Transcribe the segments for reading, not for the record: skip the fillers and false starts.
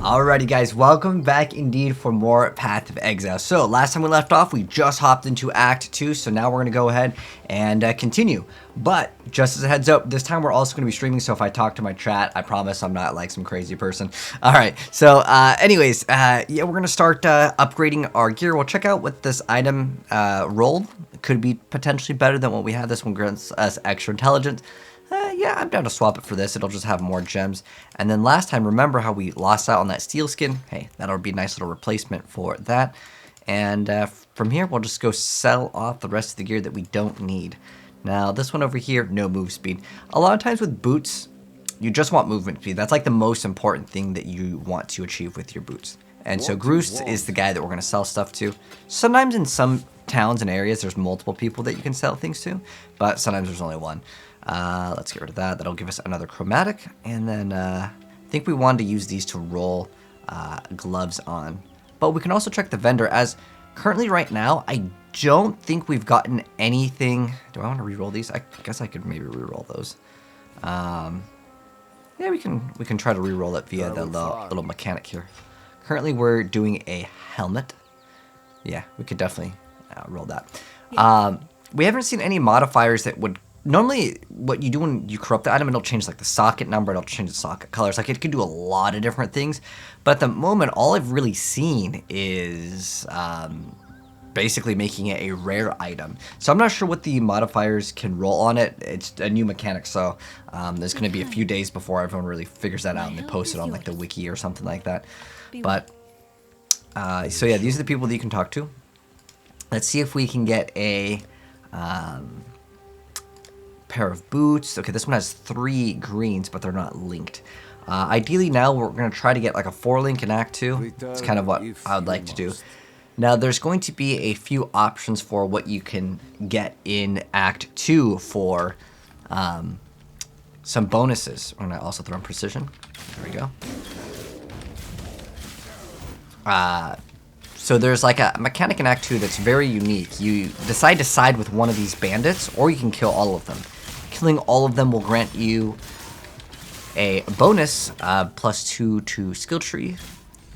Alrighty guys, welcome back indeed for more Path of Exile. So last time we left off, we just hopped into Act 2, so now we're going to go ahead and continue. But just as a heads up, this time we're also going to be streaming, so if I talk to my chat, I promise I'm not like some crazy person. Alright, so anyways, yeah, we're going to start upgrading our gear. We'll check out what this item rolled. It could be potentially better than what we have. This one grants us extra intelligence. Yeah, I'm down to swap it for this. It'll just have more gems. And then last time, remember how we lost out on that steel skin? Hey, that'll be a nice little replacement for that. And from here, we'll just go sell off the rest of the gear that we don't need. Now, this one over here, no move speed. A lot of times with boots, you just want movement speed. That's like the most important thing that you want to achieve with your boots. And so Groost is the guy that we're going to sell stuff to. Sometimes in some towns and areas, there's multiple people that you can sell things to, but sometimes there's only one. Let's get rid of that. That'll give us another chromatic. And then I think we wanted to use these to roll gloves on. But we can also check the vendor, as currently right now, I don't think we've gotten anything. Do I want to re-roll these? I guess I could maybe re-roll those. Yeah, we can try to re-roll it via the little mechanic here. Currently, we're doing a helmet. Yeah, we could definitely roll that. We haven't seen any modifiers that would... Normally, what you do when you corrupt the item, it'll change like the socket number, it'll change the socket colors. Like, it could do a lot of different things. But at the moment, all I've really seen is basically making it a rare item. So I'm not sure what the modifiers can roll on it. It's a new mechanic, so there's going to be a few days before everyone really figures that out and they post it on like the wiki or something like that. But, so yeah, these are the people that you can talk to. Let's see if we can get a... pair of boots. Okay, this one has 3 greens, but they're not linked. Ideally now we're going to try to get like a 4-link in Act 2. It's kind of what I would like to do. Now there's going to be a few options for what you can get in Act 2 for some bonuses. We're going to also throw in precision. There we go. So there's like a mechanic in Act 2 that's very unique. You decide to side with one of these bandits, or you can kill all of them. Killing all of them will grant you a bonus +2 to skill tree.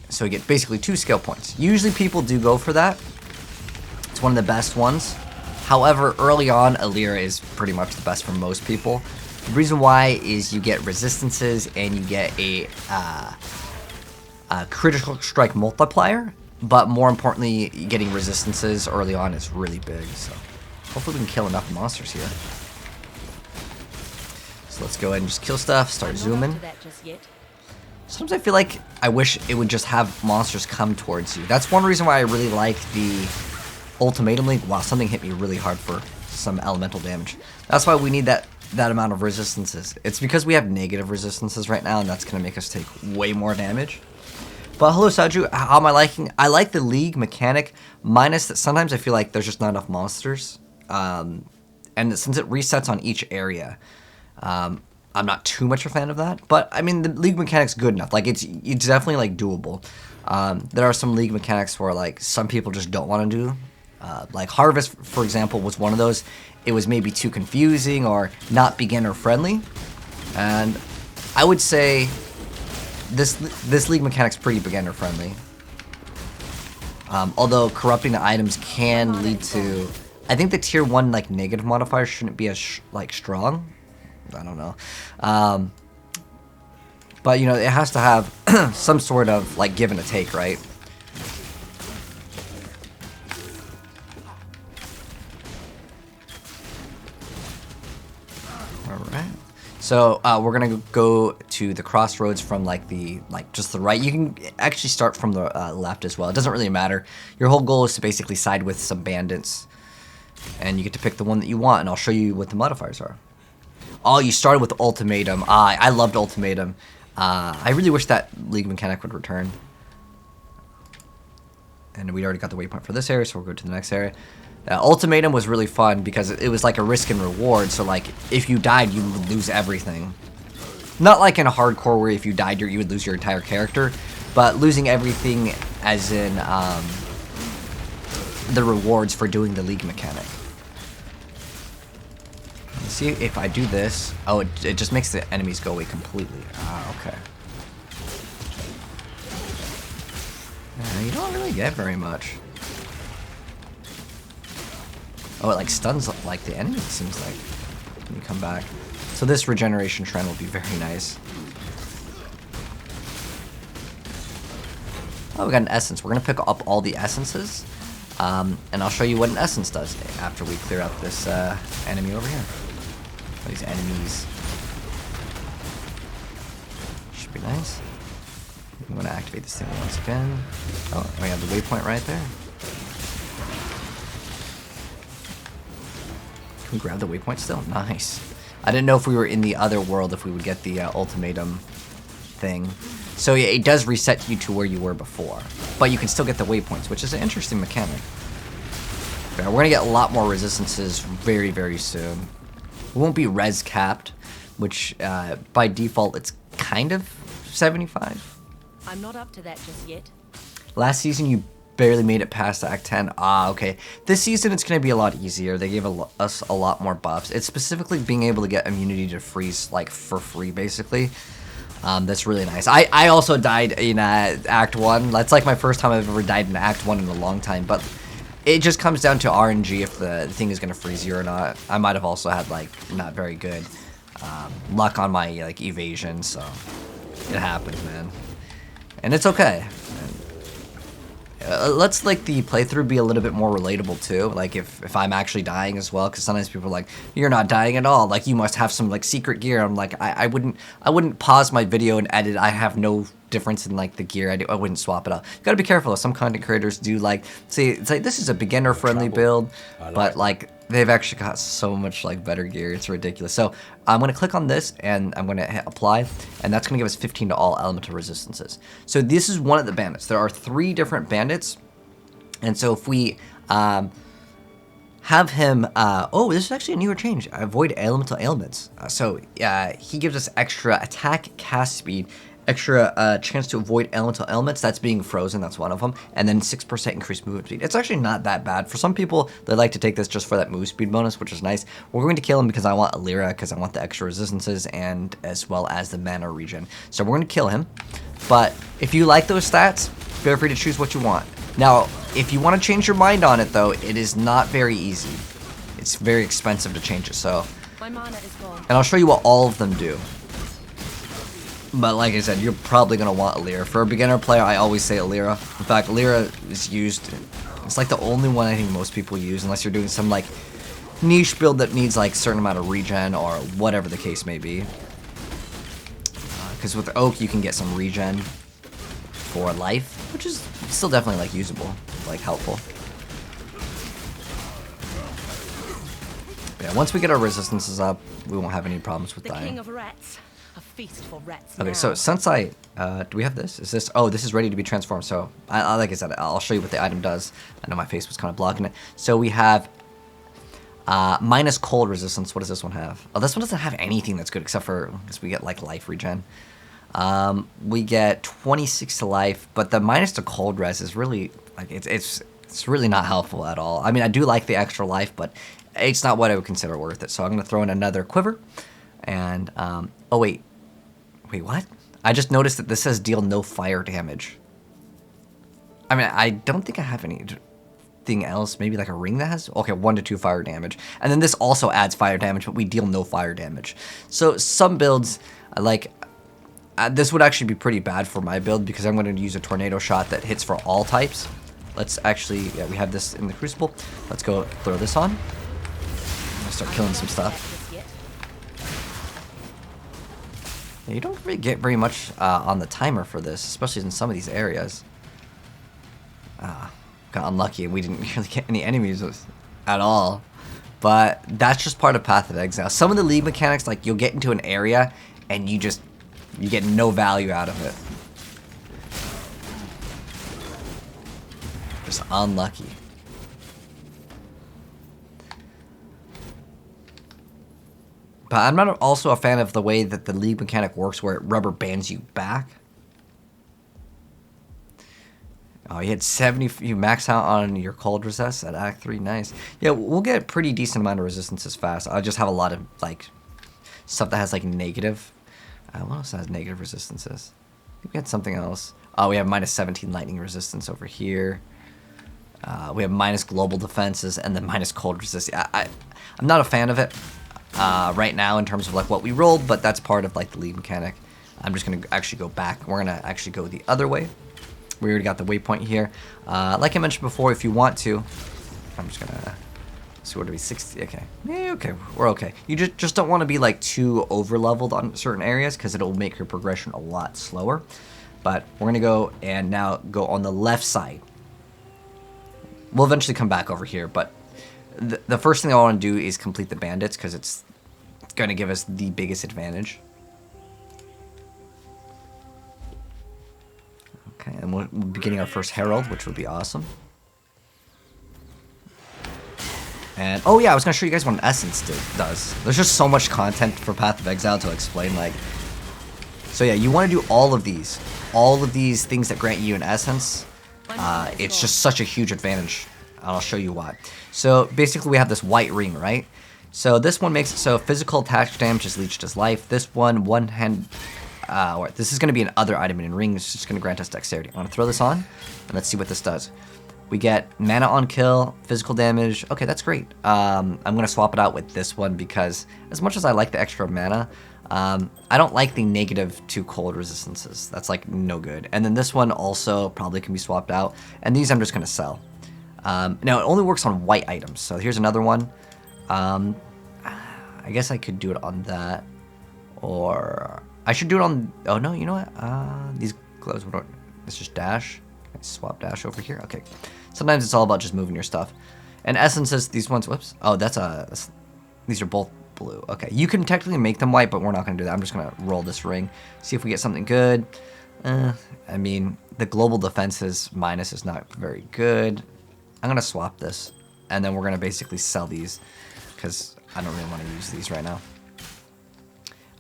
So you get basically 2 skill points. Usually people do go for that. It's one of the best ones. However, early on, Alira is pretty much the best for most people. The reason why is you get resistances and you get a critical strike multiplier. But more importantly, getting resistances early on is really big. So hopefully we can kill enough monsters here. So let's go ahead and just kill stuff, start zooming. Sometimes I feel like I wish it would just have monsters come towards you. That's one reason why I really like the Ultimatum Link. Wow, something hit me really hard for some elemental damage. That's why we need that amount of resistances. It's because we have negative resistances right now, and that's going to make us take way more damage. But hello Saju, how am I liking? I like the League mechanic, minus that sometimes I feel like there's just not enough monsters. And since it resets on each area, I'm not too much a fan of that. But I mean, the League mechanic's good enough. Like, it's definitely like doable. There are some League mechanics where like some people just don't want to do. Like Harvest, for example, was one of those. It was maybe too confusing or not beginner friendly. And I would say this League mechanic's pretty beginner friendly. Although corrupting the items can lead to, I think the tier 1 like negative modifier shouldn't be as like strong. I don't know. But you know, it has to have some sort of like give and a take, right? Alright. So we're gonna go to the crossroads from like just the right. You can actually start from the left as well. It doesn't really matter. Your whole goal is to basically side with some bandits, and you get to pick the one that you want. And I'll show you what the modifiers are. Oh, you started with Ultimatum. I loved Ultimatum. I really wish that League mechanic would return. And we already got the waypoint for this area, so we'll go to the next area. Ultimatum was really fun because it was like a risk and reward. So like, if you died, you would lose everything. Not like in a hardcore where if you died, you would lose your entire character, but losing everything as in the rewards for doing the League mechanic. Let's see if I do this. Oh, it just makes the enemies go away completely. Ah, okay. You don't really get very much. Oh, it like stuns like the enemy, it seems like, when you come back. So this regeneration trend will be very nice. Oh, we got an essence. We're going to pick up all the essences. And I'll show you what an essence does after we clear out this enemy over here. These enemies. Should be nice. I'm going to activate this thing once again. Oh, we have the waypoint right there. Can we grab the waypoint still? Nice. I didn't know if we were in the other world if we would get the ultimatum thing. So yeah, it does reset you to where you were before. But you can still get the waypoints, which is an interesting mechanic. Okay, we're going to get a lot more resistances very, very soon. It won't be res capped, which by default it's kind of 75. I'm not up to that just yet. Last season you barely made it past Act 10. Ah, okay. This season it's going to be a lot easier. They gave us a lot more buffs. It's specifically being able to get immunity to freeze like for free, basically. That's really nice. I also died in Act 1. That's like my first time I've ever died in Act 1 in a long time. But it just comes down to RNG if the thing is going to freeze you or not. I might have also had like not very good luck on my like evasion, so it happens, man. And it's okay. Let's like the playthrough be a little bit more relatable too. Like if I'm actually dying as well, because sometimes people are like, "You're not dying at all. Like you must have some like secret gear." I'm like, I wouldn't pause my video and edit. I have no difference in like the gear. I wouldn't swap it out. You gotta be careful. Some content creators do like say it's like this is a beginner friendly build, but like they've actually got so much like better gear. It's ridiculous. So I'm gonna click on this and I'm gonna hit apply, and that's gonna give us 15 to all elemental resistances. So this is one of the bandits. There are 3 different bandits, and so if we have him, oh, this is actually a newer change. Avoid elemental ailments. So he gives us extra attack, cast speed, extra chance to avoid elemental ailments. That's being frozen, that's one of them. And then 6% increased movement speed. It's actually not that bad. For some people, they like to take this just for that move speed bonus, which is nice. We're going to kill him because I want Alira, because I want the extra resistances and as well as the mana regen. So we're going to kill him. But if you like those stats, feel free to choose what you want. Now, if you want to change your mind on it, though, it is not very easy. It's very expensive to change it, so. My mana is gone. And I'll show you what all of them do. But like I said, you're probably going to want Alira. For a beginner player, I always say Alira. In fact, Alira is used, it's like the only one I think most people use, unless you're doing some like niche build that needs like a certain amount of regen or whatever the case may be. Because with Oak, you can get some regen for life, which is still definitely like usable, like helpful. Yeah, once we get our resistances up, we won't have any problems with dying. The king of rats. A feast for rats. Okay, now. so since I, do we have this? Is this, oh, this is ready to be transformed. So, like I said, I'll show you what the item does. I know my face was kind of blocking it. So we have minus cold resistance. What does this one have? Oh, this one doesn't have anything that's good except for, because we get like life regen. We get 26 to life, but the minus to cold res is really, like, it's really not helpful at all. I mean, I do like the extra life, but it's not what I would consider worth it. So I'm going to throw in another quiver. And, oh wait, what? I just noticed that this says deal no fire damage. I mean, I don't think I have anything else, maybe like a ring that has, okay, 1 to 2 fire damage. And then this also adds fire damage, but we deal no fire damage. So some builds, like, this would actually be pretty bad for my build because I'm going to use a tornado shot that hits for all types. Let's actually, yeah, we have this in the crucible. Let's go throw this on. I'm gonna start killing some stuff. You don't really get very much on the timer for this, especially in some of these areas. Got unlucky. We didn't really get any enemies at all. But that's just part of Path of Exile. Some of the league mechanics, like you'll get into an area and you get no value out of it. Just unlucky. But I'm not also a fan of the way that the league mechanic works where it rubber bands you back. Oh, you had 70, you max out on your cold resist at Act 3, nice. Yeah, we'll get a pretty decent amount of resistances fast. I'll just have a lot of, like, stuff that has, like, negative. What else has negative resistances? think we had something else. Oh, we have minus 17 lightning resistance over here. We have minus global defenses and then minus cold resistance. I'm not a fan of it right now in terms of like what we rolled, but that's part of like the lead mechanic. I'm just gonna actually go back. We're gonna actually go the other way. We already got the waypoint here. Like I mentioned before, if you want to, I'm just gonna see what do we 60. Okay, yeah, okay, we're okay. You just don't want to be like too over leveled on certain areas because it'll make your progression a lot slower. But we're gonna go and now go on the left side. We'll eventually come back over here, but the first thing I want to do is complete the bandits because it's going to give us the biggest advantage. Okay, and we'll be getting our first herald, which would be awesome. And oh yeah, I was going to show you guys what an essence does. There's just so much content for Path of Exile to explain. Like, so yeah, you want to do all of these things that grant you an essence. It's just such a huge advantage. I'll show you why. So basically we have this white ring, right? So this one makes it so physical attack damage is leached as life. This one hand, this is going to be an other item in ring. It's just going to grant us dexterity. I'm going to throw this on and let's see what this does. We get mana on kill, physical damage. Okay, that's great. I'm going to swap it out with this one because as much as I like the extra mana, I don't like the -2 cold resistances. That's like no good. And then this one also probably can be swapped out. And these I'm just going to sell. Now it only works on white items. So here's another one. I guess I could do it on that. Or I should do it on... Oh no, you know what? These gloves... Let's just dash. Can I swap dash over here? Okay. Sometimes it's all about just moving your stuff. And essences, these ones... Whoops. Oh, these are both blue. Okay, you can technically make them white, but we're not going to do that. I'm just going to roll this ring, see if we get something good. I mean, the global defenses minus is not very good. I'm going to swap this, and then we're going to basically sell these because I don't really want to use these right now.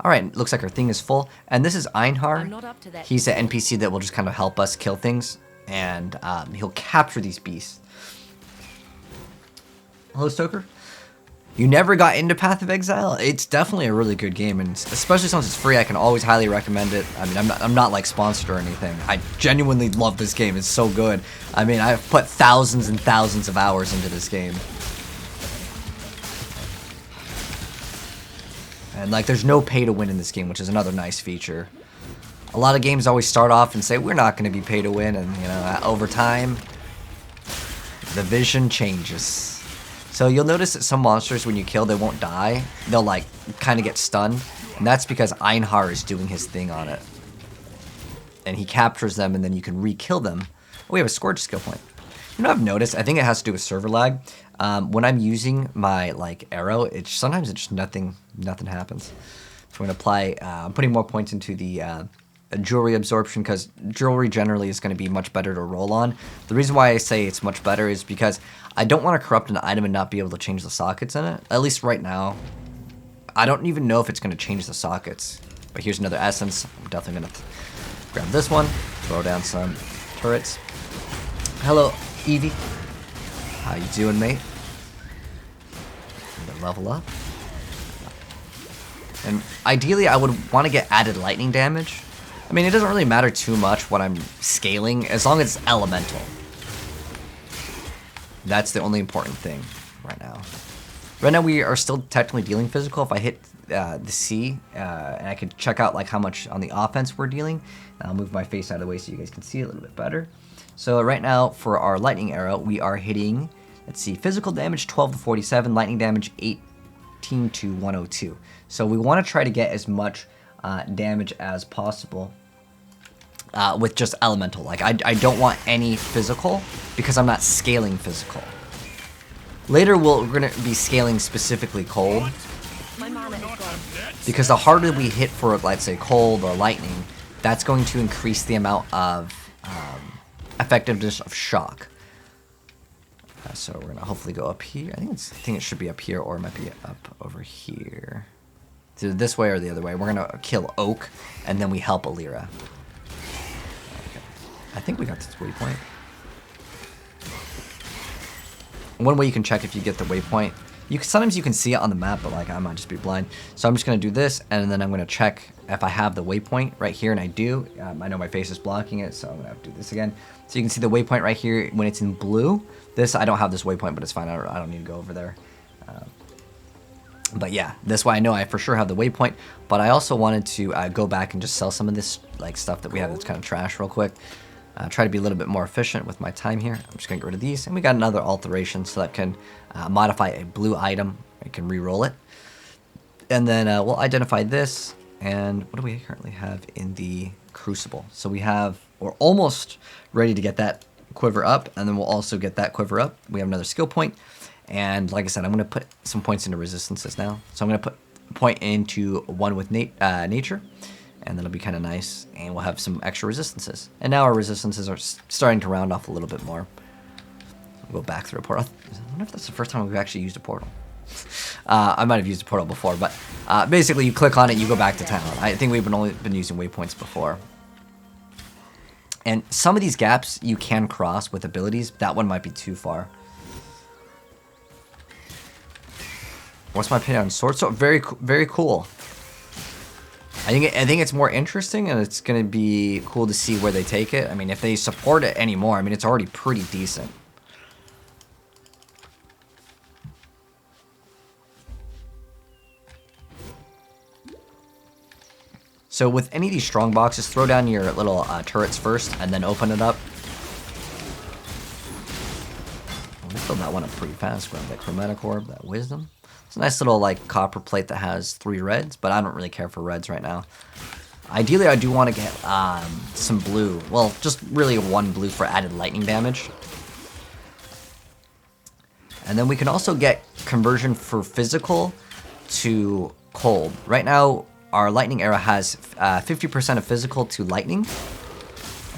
All right, looks like our thing is full. And this is Einhar. I'm not up to that. He's an NPC that will just kind of help us kill things, and he'll capture these beasts. Hello, Stoker. You never got into Path of Exile? It's definitely a really good game, and especially since it's free, I can always highly recommend it. I mean, I'm not like sponsored or anything. I genuinely love this game. It's so good. I mean, I've put thousands and thousands of hours into this game. And like, there's no pay to win in this game, which is another nice feature. A lot of games always start off and say, we're not going to be pay to win, and you know, over time, the vision changes. So you'll notice that some monsters, when you kill, they won't die. They'll like kind of get stunned. And that's because Einhar is doing his thing on it. And he captures them and then you can re-kill them. Oh, we have a Scourge skill point. You know what I've noticed? I think it has to do with server lag. When I'm using my like arrow, sometimes it's just nothing happens. So I'm going to apply, I'm putting more points into the jewelry absorption because jewelry generally is going to be much better to roll on. The reason why I say it's much better is because I don't want to corrupt an item and not be able to change the sockets in it. At least right now. I don't even know if it's going to change the sockets. But here's another essence. I'm definitely going to grab this one. Throw down some turrets. Hello, Evie. How you doing, mate? I'm going to level up. And ideally, I would want to get added lightning damage. I mean, it doesn't really matter too much what I'm scaling, as long as it's elemental. That's the only important thing right now. Right now, we are still technically dealing physical. If I hit the C, and I can check out like how much on the offense we're dealing. I'll move my face out of the way so you guys can see it a little bit better. So right now, for our lightning arrow, we are hitting, let's see, physical damage 12 to 47, lightning damage 18 to 102. So we want to try to get as much damage as possible with just elemental. Like I don't want any physical because I'm not scaling physical. Later we're gonna be scaling specifically cold, because the harder we hit for, let's say, cold or lightning, that's going to increase the amount of effectiveness of shock. So we're gonna hopefully go up here. I think it should be up here, or it might be up over here. So this way or the other way. We're gonna kill Oak, and then we help Alira. Okay. I think we got this waypoint. One way you can check if you get the waypoint Sometimes you can see it on the map, but like I might just be blind. So I'm just gonna do this, and then I'm gonna check if I have the waypoint right here, and I do. I know my face is blocking it, so I'm gonna have to do this again. So you can see the waypoint right here when it's in blue. This, I don't have this waypoint, but it's fine. I don't need to go over there. But yeah, that's why I know I for sure have the waypoint. But I also wanted to go back and just sell some of this like stuff that we have that's kind of trash real quick. Try to be a little bit more efficient with my time here. I'm just gonna get rid of these, and we got another alteration so that can modify a blue item. I can re-roll it, and then we'll identify this. And what do we currently have in the crucible? So we're almost ready to get that quiver up, and then we'll also get that quiver up. We have another skill point, and like I said, I'm gonna put some points into resistances now. So I'm gonna put a point into one with nature. And that'll be kind of nice, and we'll have some extra resistances. And now our resistances are starting to round off a little bit more. We'll go back through a portal. I wonder if that's the first time we've actually used a portal. I might have used a portal before, but basically you click on it, you go back to town. I think we've only been using waypoints before. And some of these gaps you can cross with abilities. That one might be too far. What's my opinion on sword? So very cool. I think it's more interesting, and it's going to be cool to see where they take it. I mean, if they support it anymore, I mean, it's already pretty decent. So with any of these strong boxes, throw down your little turrets first, and then open it up. We filled that one up pretty fast. Grab that chromatic orb, that wisdom. It's a nice little like copper plate that has 3 reds, but I don't really care for reds right now. Ideally, I do want to get some blue. Well, just really 1 blue for added lightning damage. And then we can also get conversion for physical to cold. Right now, our lightning arrow has 50% of physical to lightning,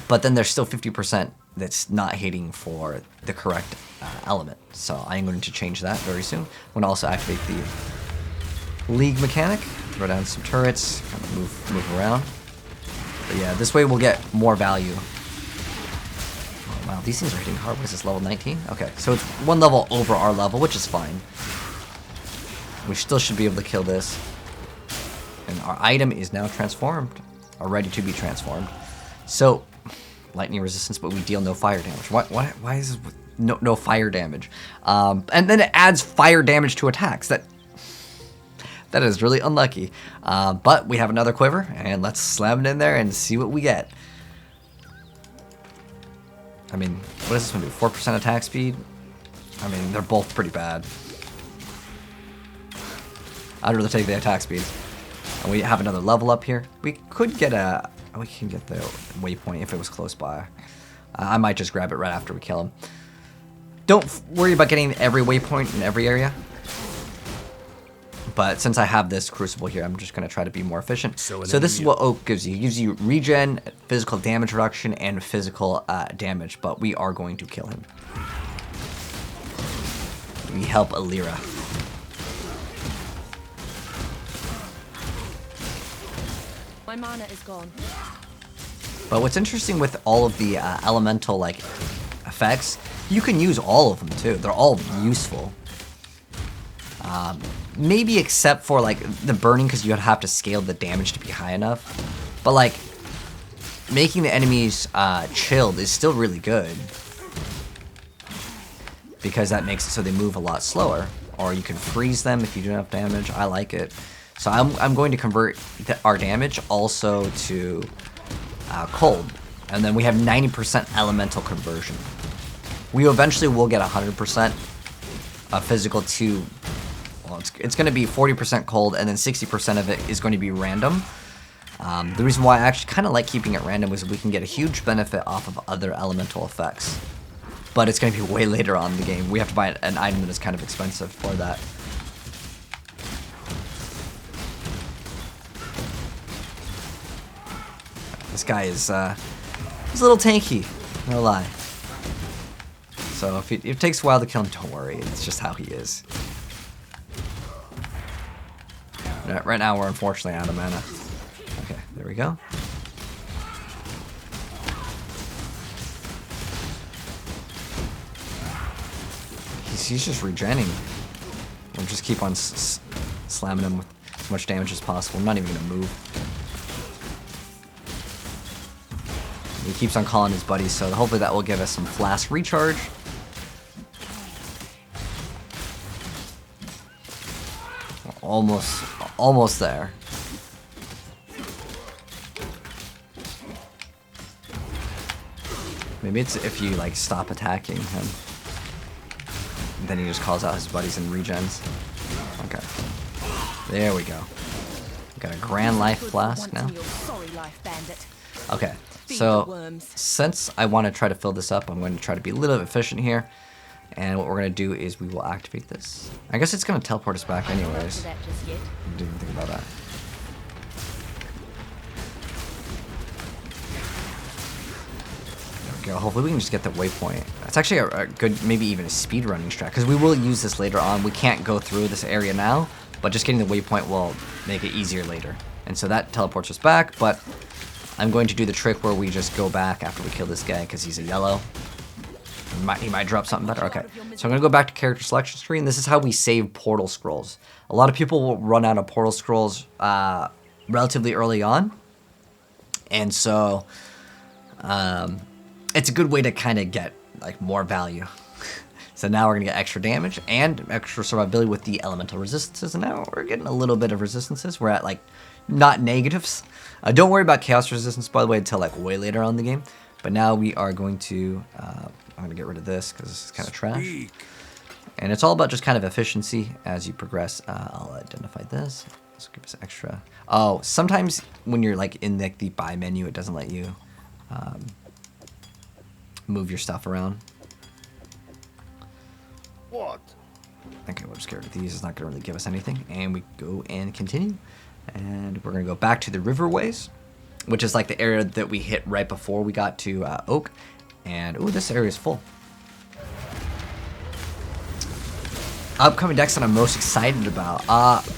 but then there's still 50% that's not hitting for the correct element. So I'm going to change that very soon. I'm going to also activate the League mechanic, throw down some turrets, kind of move around. But yeah, this way we'll get more value. Oh wow, these things are hitting hard. What is this, level 19? Okay, so it's 1 level over our level, which is fine. We still should be able to kill this. And our item is now transformed, or ready to be transformed. So, lightning resistance, but we deal no fire damage. Why is this with no fire damage? And then it adds fire damage to attacks. That is really unlucky. But we have another quiver, and let's slam it in there and see what we get. I mean, what is this one do? 4% attack speed? I mean, they're both pretty bad. I'd rather take the attack speed. And we have another level up here. We could get we can get the waypoint if it was close by. I might just grab it right after we kill him. Don't worry about getting every waypoint in every area. But since I have this crucible here, I'm just going to try to be more efficient. So this is what Oak gives you. It gives you regen, physical damage reduction, and physical damage. But we are going to kill him. We help Alira. My mana is gone. But what's interesting with all of the elemental like effects, you can use all of them too. They're all useful. Maybe except for like the burning, because you'd have to scale the damage to be high enough. But like making the enemies chilled is still really good, because that makes it so they move a lot slower. Or you can freeze them if you do enough damage. I like it. So I'm going to convert our damage also to cold. And then we have 90% elemental conversion. We eventually will get 100% of physical to... Well, it's going to be 40% cold, and then 60% of it is going to be random. The reason why I actually kind of like keeping it random is we can get a huge benefit off of other elemental effects. But it's going to be way later on in the game. We have to buy an item that is kind of expensive for that. This guy is he's a little tanky, no lie. So if it takes a while to kill him, don't worry. It's just how he is. Right now we're unfortunately out of mana. Okay, there we go. He's just regenning. We'll just keep on slamming him with as much damage as possible. I'm not even gonna move. He keeps on calling his buddies, so hopefully that will give us some flask recharge. Almost there. Maybe it's if you like stop attacking him. Then he just calls out his buddies and regens. Okay. There we go. Got a grand life flask now. Okay. So since I want to try to fill this up, I'm going to try to be a little efficient here. And what we're going to do is we will activate this. I guess it's going to teleport us back anyways. I didn't even think about that. There we go. Hopefully we can just get the waypoint. That's actually a good, maybe even a speedrunning strat. Because we will use this later on. We can't go through this area now. But just getting the waypoint will make it easier later. And so that teleports us back. But I'm going to do the trick where we just go back after we kill this guy because he's a yellow. He might drop something better. Okay, so I'm going to go back to character selection screen. This is how we save portal scrolls. A lot of people will run out of portal scrolls relatively early on. And so it's a good way to kind of get like more value. So now we're going to get extra damage and extra survivability with the elemental resistances. And now we're getting a little bit of resistances. We're at like not negatives. Don't worry about chaos resistance, by the way, until like way later on in the game. But now we are going to... I'm going to get rid of this because this is kind of trash. And it's all about just kind of efficiency as you progress. I'll identify this. This will give us extra. Oh, sometimes when you're like in the buy menu, it doesn't let you move your stuff around. What? Okay, we'll just get rid of these. It's not going to really give us anything. And we go and continue. And we're going to go back to the riverways, which is like the area that we hit right before we got to Oak. And, ooh, this area is full. Upcoming decks that I'm most excited about.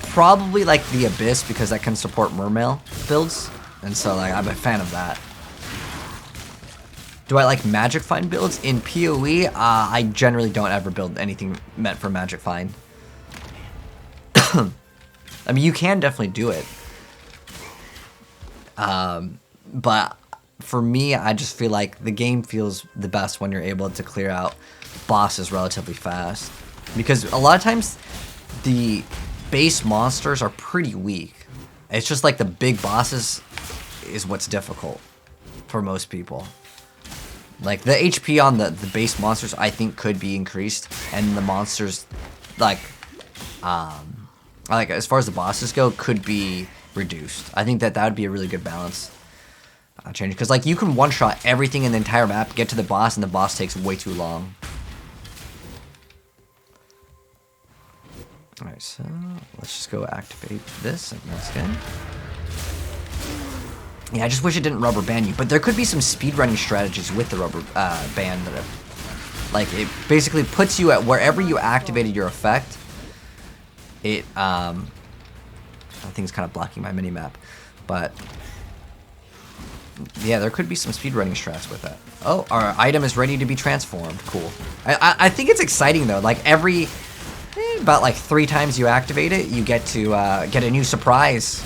Probably, like, the Abyss, because that can support Mermail builds. And so, like, I'm a fan of that. Do I like Magic Find builds? In PoE, I generally don't ever build anything meant for Magic Find. I mean, you can definitely do it. But... for me, I just feel like the game feels the best when you're able to clear out bosses relatively fast. Because a lot of times, the base monsters are pretty weak. It's just like the big bosses is what's difficult for most people. Like, the HP on the base monsters, I think, could be increased. And the monsters, like as far as the bosses go, could be reduced. I think that would be a really good balance. Change because like you can one-shot everything in the entire map, get to the boss, and the boss takes way too long. Alright, so let's just go activate this and that's good. Yeah, I just wish it didn't rubber band you, but there could be some speedrunning strategies with the rubber band that like it basically puts you at wherever you activated your effect. It I think it's kind of blocking my mini-map, but yeah, there could be some speedrunning strats with that. Oh, our item is ready to be transformed. Cool. I think it's exciting though. Like about like 3 times you activate it, you get to get a new surprise.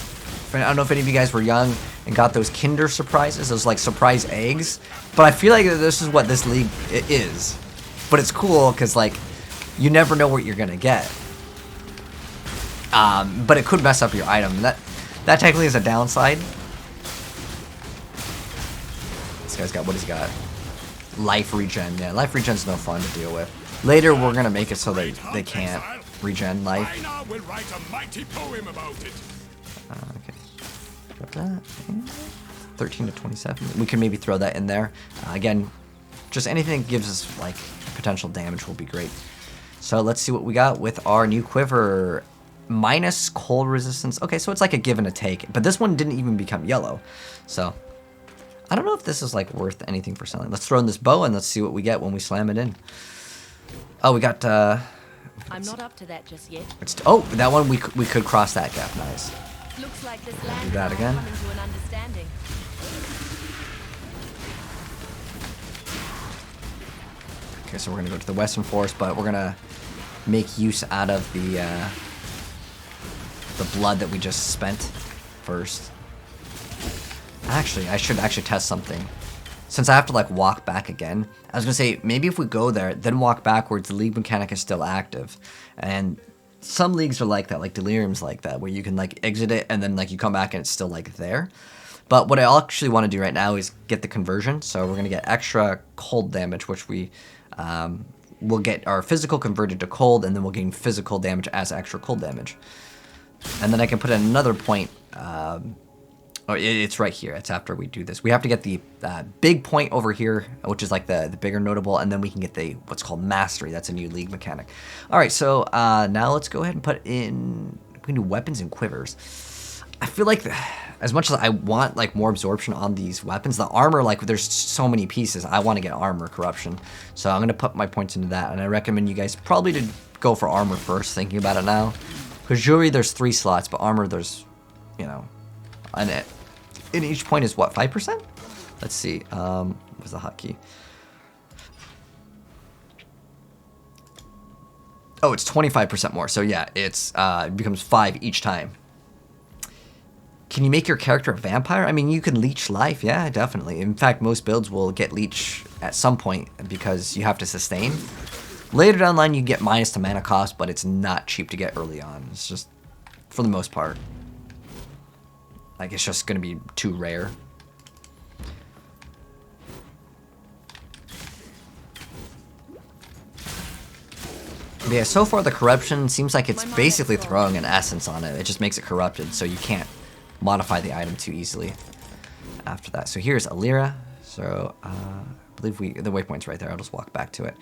I don't know if any of you guys were young and got those Kinder surprises, those like surprise eggs. But I feel like this is what this league is. But it's cool because like you never know what you're gonna get. But it could mess up your item. That technically is a downside. This guy's got, what has he got? Life regen. Yeah, life regen's no fun to deal with. Later, we're gonna make it so they can't regen life. Okay. Drop that. 13 to 27. We can maybe throw that in there. Again, just anything that gives us like potential damage will be great. So let's see what we got with our new quiver. Minus cold resistance. Okay, so it's like a give and a take. But this one didn't even become yellow. So I don't know if this is like worth anything for selling. Let's throw in this bow and let's see what we get when we slam it in. Oh, we got I'm not up to that just yet. Oh, that one we could cross that gap. Nice. Looks like this land do that again. coming to an understanding. Okay, so we're gonna go to the Western Forest, but we're gonna make use out of the blood that we just spent first. Actually, I should actually test something. Since I have to like walk back again, I was gonna say maybe if we go there, then walk backwards, the league mechanic is still active. And some leagues are like that, like Delirium's like that, where you can like exit it and then like you come back and it's still like there. But what I actually want to do right now is get the conversion. So we're gonna get extra cold damage, which we we'll get our physical converted to cold, and then we'll gain physical damage as extra cold damage. And then I can put another point. Oh, it's right here. It's after we do this. We have to get the big point over here, which is like the bigger notable, and then we can get the what's called mastery. That's a new league mechanic. All right, so now let's go ahead and put in. We can do weapons and quivers. I feel like as much as I want like more absorption on these weapons, the armor, like there's so many pieces. I want to get armor corruption, so I'm gonna put my points into that, and I recommend you guys probably to go for armor first. Thinking about it now, because jewelry there's 3 slots, but armor there's, you know. And each point is what, 5%? Let's see. What's the hotkey? Oh, it's 25% more. So yeah, it's it becomes 5 each time. Can you make your character a vampire? I mean, you can leech life. Yeah, definitely. In fact, most builds will get leech at some point because you have to sustain. Later down the line, you get minus to mana cost, but it's not cheap to get early on. It's just, for the most part. Like, it's just going to be too rare. But yeah, so far the corruption seems like it's basically throwing an essence on it. It just makes it corrupted, so you can't modify the item too easily after that. So here's Alira. So I believe the waypoint's right there. I'll just walk back to it.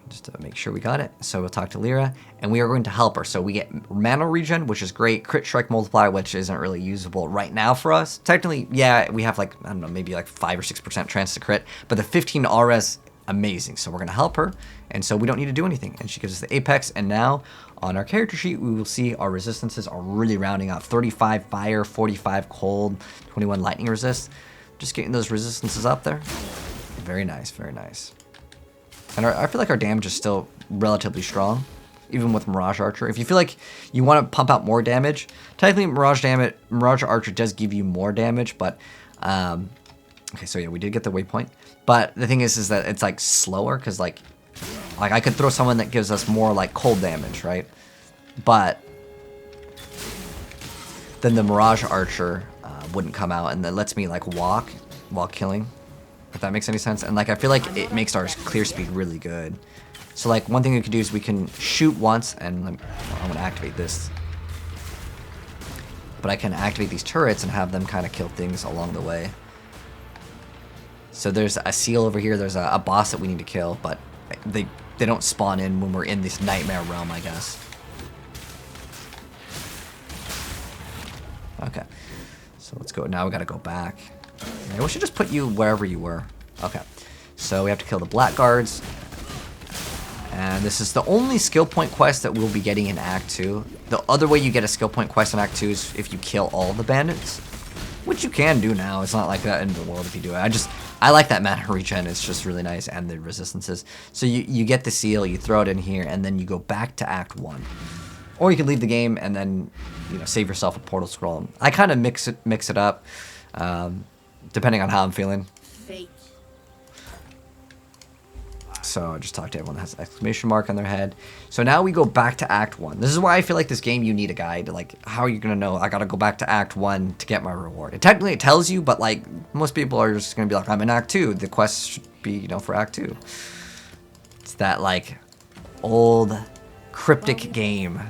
Just to make sure we got it. So we'll talk to Lyra, and we are going to help her. So we get mana regen, which is great. Crit strike multiplier, which isn't really usable right now for us. Technically, yeah, we have like, I don't know, maybe like 5 or 6% chance to crit, but the 15 RS, amazing. So we're going to help her, and so we don't need to do anything. And she gives us the apex, and now on our character sheet, we will see our resistances are really rounding up. 35 fire, 45 cold, 21 lightning resist. Just getting those resistances up there. Very nice, very nice. And I feel like our damage is still relatively strong, even with Mirage Archer. If you feel like you want to pump out more damage, technically Mirage Archer does give you more damage, but okay, so yeah, we did get the waypoint. But the thing is that it's like slower, because like I could throw someone that gives us more like cold damage, right? But then the Mirage Archer wouldn't come out, and that lets me like walk while killing. If that makes any sense. And like I feel like it makes our clear speed really good. So like one thing we can do is we can shoot once, and I'm gonna activate this. But I can activate these turrets and have them kind of kill things along the way. So there's a seal over here. There's a boss that we need to kill, but they don't spawn in when we're in this nightmare realm, I guess. Okay. So let's go. Now we gotta go back. Maybe we should just put you wherever you were. Okay. So we have to kill the Blackguards. And this is the only skill point quest that we'll be getting in Act 2. The other way you get a skill point quest in Act 2 is if you kill all the bandits. Which you can do now. It's not like that in the world if you do it. I like that mana regen. It's just really nice. And the resistances. So you get the seal, you throw it in here, and then you go back to Act 1. Or you can leave the game and then, you know, save yourself a portal scroll. I kind of mix it up. Depending on how I'm feeling. Fate. So I just talked to everyone that has an exclamation mark on their head. So now we go back to Act 1. This is why I feel like this game, you need a guide. Like, how are you going to know? I got to go back to Act 1 to get my reward. Technically, it tells you, but like, most people are just going to be like, I'm in Act 2. The quest should be, you know, for Act 2. It's that, like, old, cryptic game.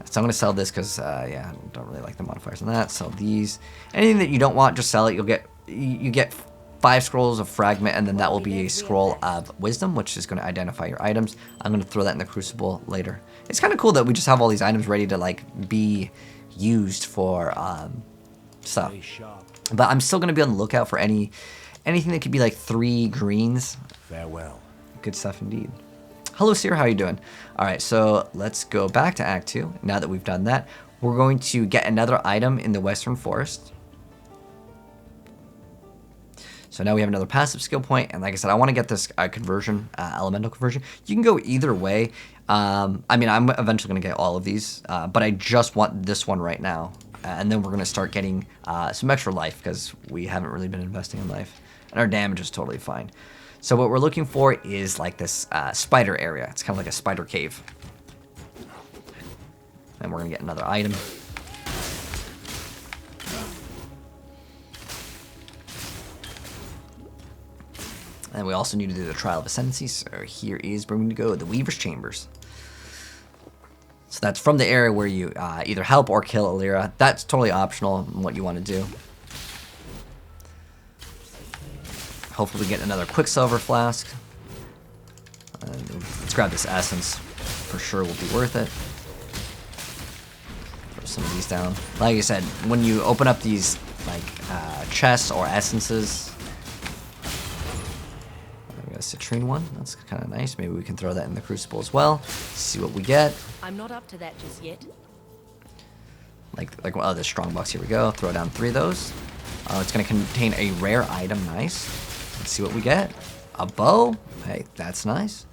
So I'm going to sell this because, yeah, I don't really like the modifiers on that. Sell these. Anything that you don't want, just sell it. You get 5 scrolls of fragment, and then that will be a scroll of wisdom, which is going to identify your items. I'm going to throw that in the crucible later. It's kind of cool that we just have all these items ready to like be used for stuff. But I'm still going to be on the lookout for anything that could be like 3 greens. Farewell. Good stuff indeed. Hello, Seer. How you doing? All right, so let's go back to Act 2. Now that we've done that, we're going to get another item in the Western Forest. So now we have another passive skill point, and like I said, I want to get this conversion, elemental conversion. You can go either way. I mean, I'm eventually going to get all of these, but I just want this one right now. And then we're going to start getting some extra life, because we haven't really been investing in life. And our damage is totally fine. So what we're looking for is like this spider area. It's kind of like a spider cave. And we're going to get another item. And we also need to do the Trial of Ascendency. So here is where we need to go, the Weaver's Chambers. So that's from the area where you either help or kill Alira. That's totally optional on what you want to do. Hopefully we get another Quicksilver Flask. Let's grab this Essence. For sure will be worth it. Throw some of these down. Like I said, when you open up these like chests or essences, we got a citrine one. That's kind of nice. Maybe we can throw that in the Crucible as well. See what we get. I'm not up to that just yet. Like oh, the strongbox. Here we go. Throw down 3 of those. It's going to contain a rare item. Nice. Let's see what we get. A bow. Hey, that's nice.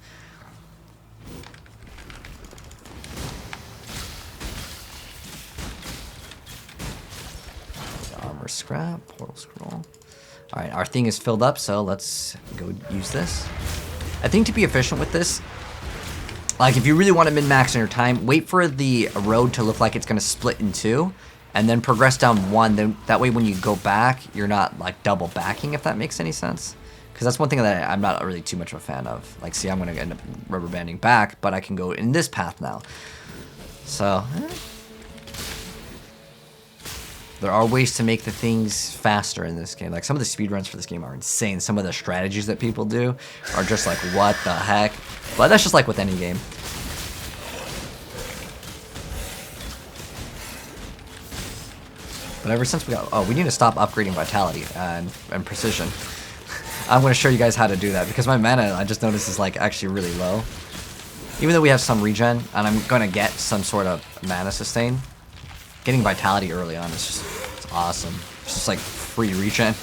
Armor scrap. Portal scroll. All right, our thing is filled up, so let's go use this. I think to be efficient with this, like if you really want to min-max on your time, wait for the road to look like it's going to split in 2, and then progress down 1. Then that way when you go back, you're not like double backing, if that makes any sense. Because that's one thing that I'm not really too much of a fan of. Like, see, I'm going to end up rubber banding back, but I can go in this path now. So, there are ways to make the things faster in this game. Like, some of the speedruns for this game are insane. Some of the strategies that people do are just like, what the heck? But that's just like with any game. But ever since we got... Oh, we need to stop upgrading Vitality and Precision. I'm going to show you guys how to do that, because my mana, I just noticed, is like actually really low. Even though we have some regen, and I'm going to get some sort of mana sustain, getting Vitality early on is just it's awesome. It's just like free regen.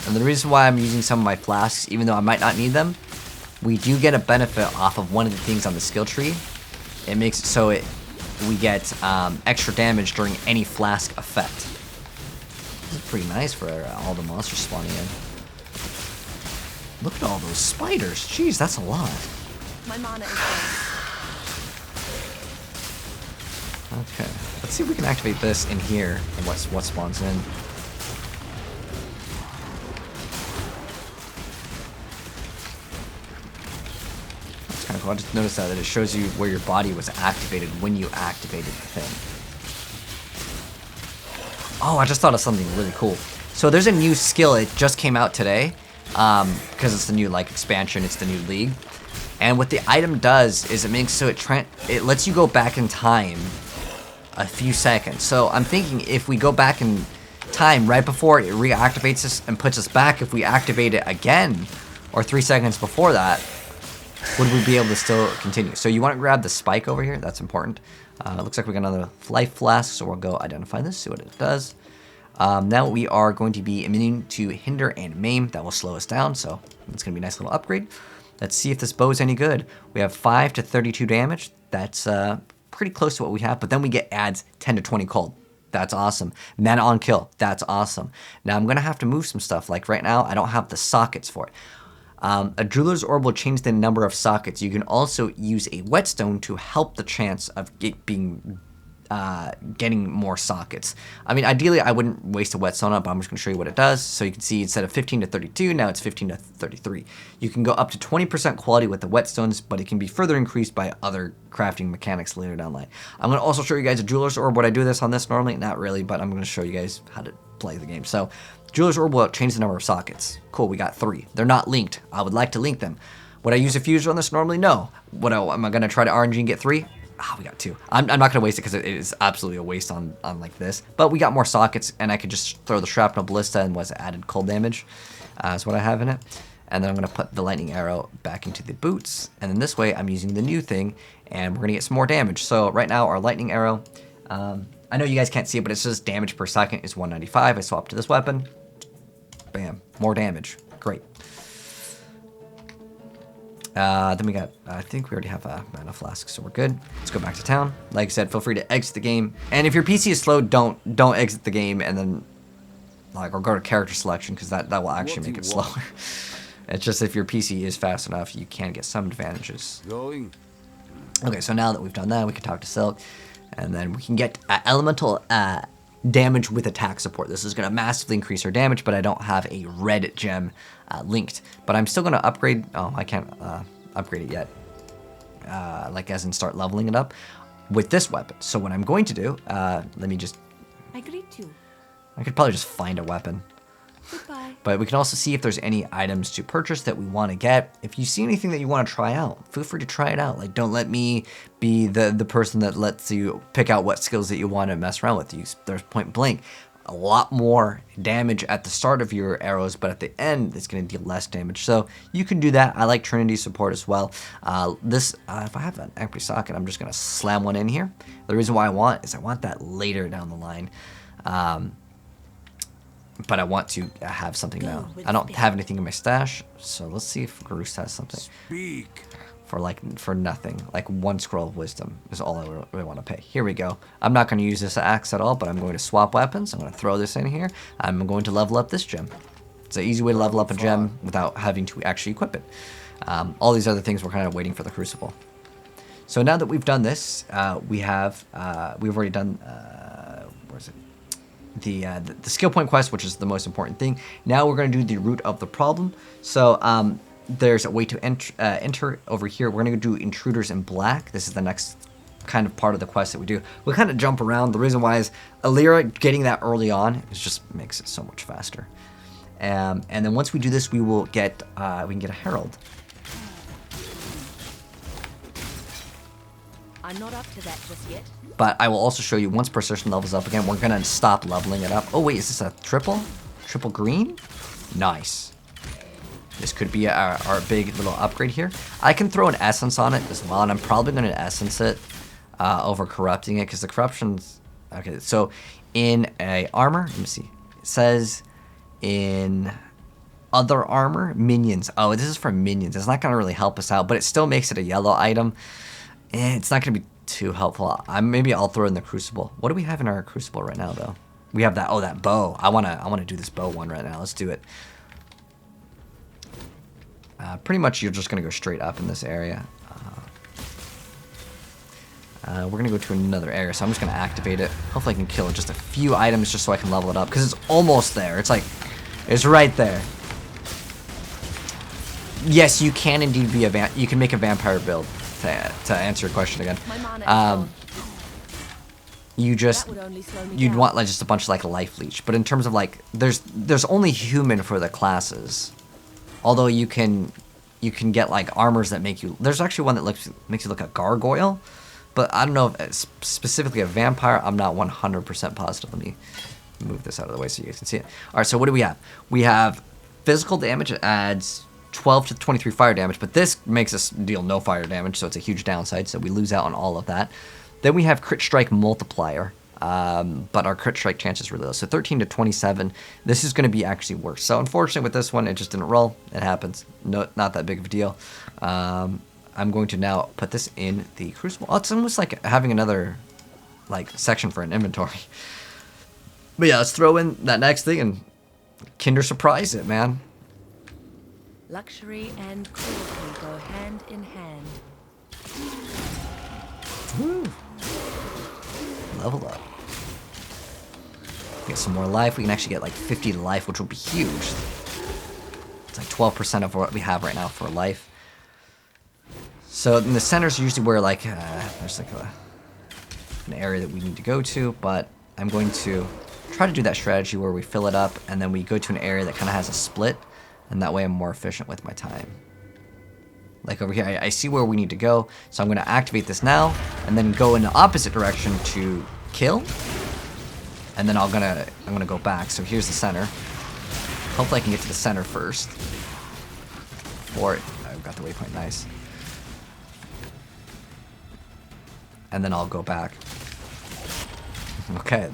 And the reason why I'm using some of my flasks, even though I might not need them, we do get a benefit off of one of the things on the skill tree. It makes it so we get extra damage during any flask effect. This is pretty nice for all the monsters spawning in. Look at all those spiders. Jeez, that's a lot. My mana is gone. Okay, let's see if we can activate this in here and what spawns in. That's kind of cool. I just noticed that it shows you where your body was activated when you activated the thing. Oh, I just thought of something really cool. So there's a new skill. It just came out today because it's the new like expansion. It's the new league. And what the item does is it makes so it lets you go back in time a few seconds. So I'm thinking if we go back in time right before it reactivates us and puts us back, if we activate it again or 3 seconds before that, would we be able to still continue? So you want to grab the spike over here. That's important. It looks like we got another life flask, so we'll go identify this, see what it does. Now we are going to be immune to hinder and maim. That will slow us down, so it's going to be a nice little upgrade. Let's see if this bow is any good. We have 5 to 32 damage. That's pretty close to what we have, but then we get adds 10 to 20 cold. That's awesome. Mana on kill. That's awesome. Now I'm going to have to move some stuff. Like right now, I don't have the sockets for it. A Jeweler's Orb will change the number of sockets. You can also use a whetstone to help the chance of getting more sockets. I mean, ideally, I wouldn't waste a whetstone on it, but I'm just going to show you what it does. So you can see instead of 15 to 32, now it's 15 to 33. You can go up to 20% quality with the whetstones, but it can be further increased by other crafting mechanics later down the line. I'm going to also show you guys a Jeweler's Orb. Would I do this on this normally? Not really, but I'm going to show you guys how to play the game. So Jeweler's Orb will change the number of sockets. Cool, we got 3. They're not linked. I would like to link them. Would I use a fuser on this normally? No. Am I going to try to RNG and get 3? We got 2. I'm not going to waste it because it is absolutely a waste on like this. But we got more sockets, and I could just throw the Shrapnel Ballista and was added cold damage. Is what I have in it. And then I'm going to put the Lightning Arrow back into the boots. And then this way, I'm using the new thing, and we're going to get some more damage. So right now, our Lightning Arrow, I know you guys can't see it, but it says damage per second is 195. I swap to this weapon. Bam. More damage. Great. Then we got, I think we already have a mana flask, so we're good. Let's go back to town. Like I said, feel free to exit the game. And if your PC is slow, don't exit the game and then, like, or go to character selection, because that will actually make it slower. It's just if your PC is fast enough, you can get some advantages. Going. Okay, so now that we've done that, we can talk to Silk, and then we can get elemental damage with attack support. This is going to massively increase our damage, but I don't have a red gem linked. But I'm still going to upgrade. Oh, I can't upgrade it yet. Like as in start leveling it up with this weapon. So what I'm going to do, let me just... I greet you. I could probably just find a weapon. Goodbye. But we can also see if there's any items to purchase that we want to get. If you see anything that you want to try out, feel free to try it out. Like, don't let me be the person that lets you pick out what skills that you want to mess around with. There's point blank. A lot more damage at the start of your arrows, but at the end, it's going to deal less damage. So you can do that. I like Trinity support as well. If I have an empty socket, I'm just going to slam one in here. The reason why I want that later down the line. But I want to have something now. I don't have anything in my stash, so let's see if Garus has something. Speak. For nothing. Like 1 scroll of wisdom is all I really want to pay. Here we go. I'm not going to use this axe at all, but I'm going to swap weapons. I'm going to throw this in here. I'm going to level up this gem. It's an easy way to level up a gem without having to actually equip it. All these other things we're kind of waiting for the crucible. So now that we've done this, we've already done where is it? The skill point quest, which is the most important thing. Now we're going to do the root of the problem. So there's a way to enter over here. We're going to do intruders in black. This is the next kind of part of the quest that we do. We kind of jump around. The reason why is Alira getting that early on just makes it so much faster. And then once we do this, we will get we can get a herald. I'm not up to that just yet. But I will also show you once precision levels up again, we're gonna stop leveling it up. Oh wait, is this a triple? Triple green? Nice. This could be our big little upgrade here. I can throw an essence on it as well, and I'm probably gonna essence it over corrupting it, because the corruption's... Okay, so in a armor, let me see. It says in other armor, minions. Oh, this is for minions. It's not gonna really help us out, but it still makes it a yellow item. It's not gonna be too helpful. Maybe I'll throw in the crucible. What do we have in our crucible right now, though? We have that. Oh, that bow. I wanna do this bow one right now. Let's do it. Pretty much, you're just gonna go straight up in this area. We're gonna go to another area, so I'm just gonna activate it. Hopefully, I can kill just a few items just so I can level it up, because it's almost there. It's like, it's right there. Yes, you can indeed be you can make a vampire build. To answer your question again, you'd want like just a bunch of like a life leech, but in terms of like there's only human for the classes, although you can get like armors that make you. There's actually one that makes you look a gargoyle, but I don't know if it's specifically a vampire. I'm not 100% positive. Let me move this out of the way so you guys can see it. All right, so what do we have? We have physical damage. It adds 12 to 23 fire damage, but this makes us deal no fire damage, so it's a huge downside, so we lose out on all of that. Then we have crit strike multiplier, but our crit strike chance is really low, so 13 to 27. This is going to be actually worse. So unfortunately with this one, it just didn't roll. It happens. No, not that big of a deal. I'm going to now put this in the crucible. Oh, it's almost like having another like section for an inventory. But yeah, let's throw in that next thing and Kinder Surprise it, man. Luxury and cruelty go hand in hand. Woo. Level up. Get some more life. We can actually get like 50 life, which will be huge. It's like 12% of what we have right now for life. So in the center is usually where like there's like an area that we need to go to, but I'm going to try to do that strategy where we fill it up and then we go to an area that kind of has a split. And that way I'm more efficient with my time. Like over here, I see where we need to go. So I'm going to activate this now. And then go in the opposite direction to kill. And then I'm gonna go back. So here's the center. Hopefully I can get to the center first. I've got the waypoint, nice. And then I'll go back. Okay.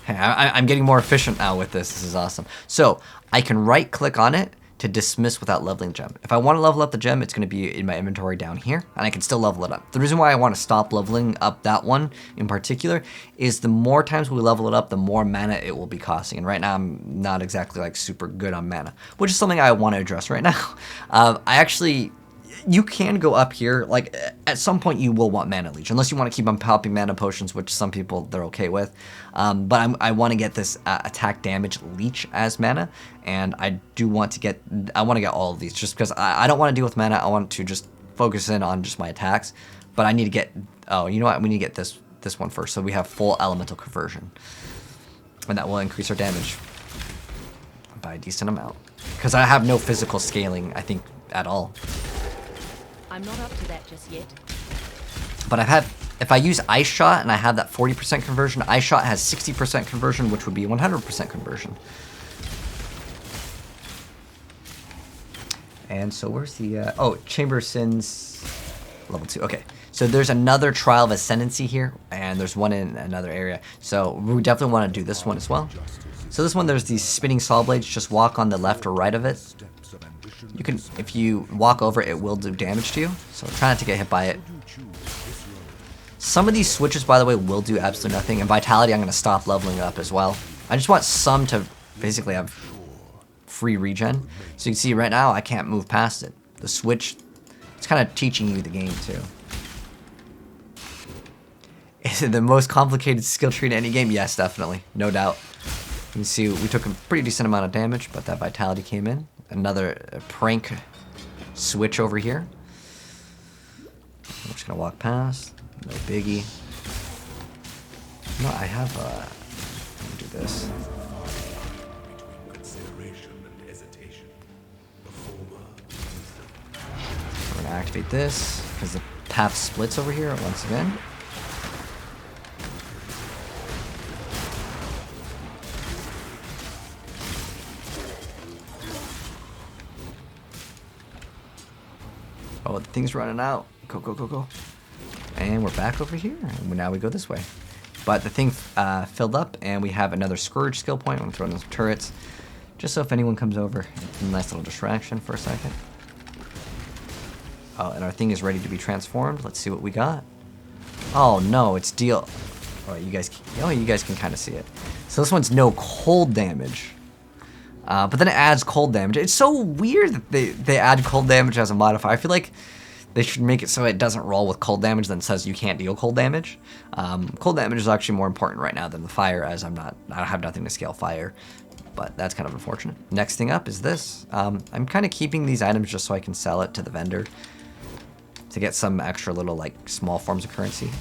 Hey, I'm getting more efficient now with this. This is awesome. So I can right click on it to dismiss without leveling gem. If I want to level up the gem, it's going to be in my inventory down here, and I can still level it up. The reason why I want to stop leveling up that one in particular is the more times we level it up, the more mana it will be costing. And right now I'm not exactly like super good on mana, which is something I want to address right now. You can go up here, like at some point you will want mana leech, unless you want to keep on popping mana potions, which some people they're okay with. But I want to get this attack damage leech as mana, and I want to get all of these just because I don't want to deal with mana. I want to just focus in on just my attacks, but I need to get, oh, you know what, we need to get this one first, so we have full elemental conversion, and that will increase our damage by a decent amount, because I have no physical scaling, I think, at all. I'm not up to that just yet. But if I use Ice Shot and I have that 40% conversion, Ice Shot has 60% conversion, which would be 100% conversion. And so where's the, oh, Chamber of Sins, level 2, okay. So there's another Trial of Ascendency here, and there's one in another area. So we definitely want to do this one as well. So this one, there's these spinning saw blades, just walk on the left or right of it. You can, if you walk over it, will do damage to you, so try not to get hit by it. Some of these switches, by the way, will do absolutely nothing, and Vitality I'm going to stop leveling it up as well. I just want some to basically have free regen. So you can see right now, I can't move past it. The switch, it's kind of teaching you the game too. Is it the most complicated skill tree in any game? Yes, definitely, no doubt. You can see we took a pretty decent amount of damage, but that Vitality came in. Another prank switch over here. I'm just gonna walk past. No biggie. No, I have let me do this. We're gonna activate this because the path splits over here once again. Oh, the thing's running out. Go, go, go, go. And we're back over here. And now we go this way. But the thing filled up, and we have another Scourge skill point. I'm going to throw in those turrets. Just so if anyone comes over, it's a nice little distraction for a second. Oh, and our thing is ready to be transformed. Let's see what we got. Oh, no, it's deal. Oh, you guys can kind of see it. So this one's no cold damage. But then it adds cold damage. It's so weird that they add cold damage as a modifier. I feel like they should make it so it doesn't roll with cold damage, then says you can't deal cold damage. Cold damage is actually more important right now than the fire, as I have nothing to scale fire. But that's kind of unfortunate. Next thing up is this. I'm kind of keeping these items just so I can sell it to the vendor to get some extra little like small forms of currency.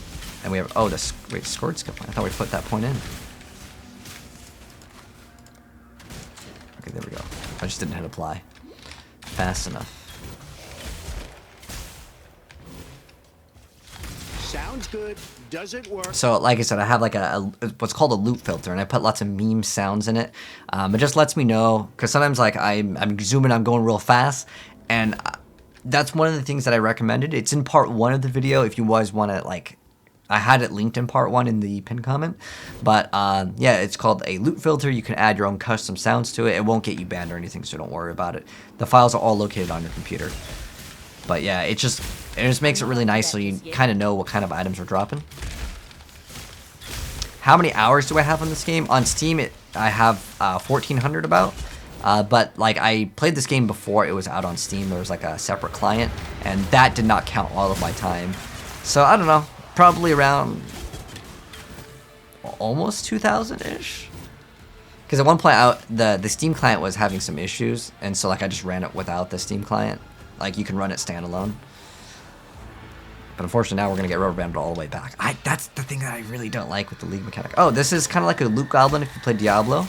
And we have, oh, wait, Scourge skill point. I thought we put that point in. Okay, there we go. I just didn't hit apply fast enough. Sounds good. Does it work? So, like I said, I have like what's called a loop filter, and I put lots of meme sounds in it. It just lets me know, because sometimes like I'm zooming, I'm going real fast, and that's one of the things that I recommended. It's in part 1 of the video if you guys want to like. I had it linked in part 1 in the pinned comment, but yeah, it's called a loop filter. You can add your own custom sounds to it. It won't get you banned or anything, so don't worry about it. The files are all located on your computer. But yeah, it just makes it really nice so you kind of know what kind of items are dropping. How many hours do I have on this game? On Steam, I have 1,400 about. But like I played this game before it was out on Steam. There was like a separate client, and that did not count all of my time. So I don't know. Probably around almost 2,000-ish. Because at one point, the Steam client was having some issues, and so like I just ran it without the Steam client. Like you can run it standalone. But unfortunately, now we're gonna get rubber banded all the way back. That's the thing that I really don't like with the League mechanic. Oh, this is kind of like a loot goblin if you play Diablo.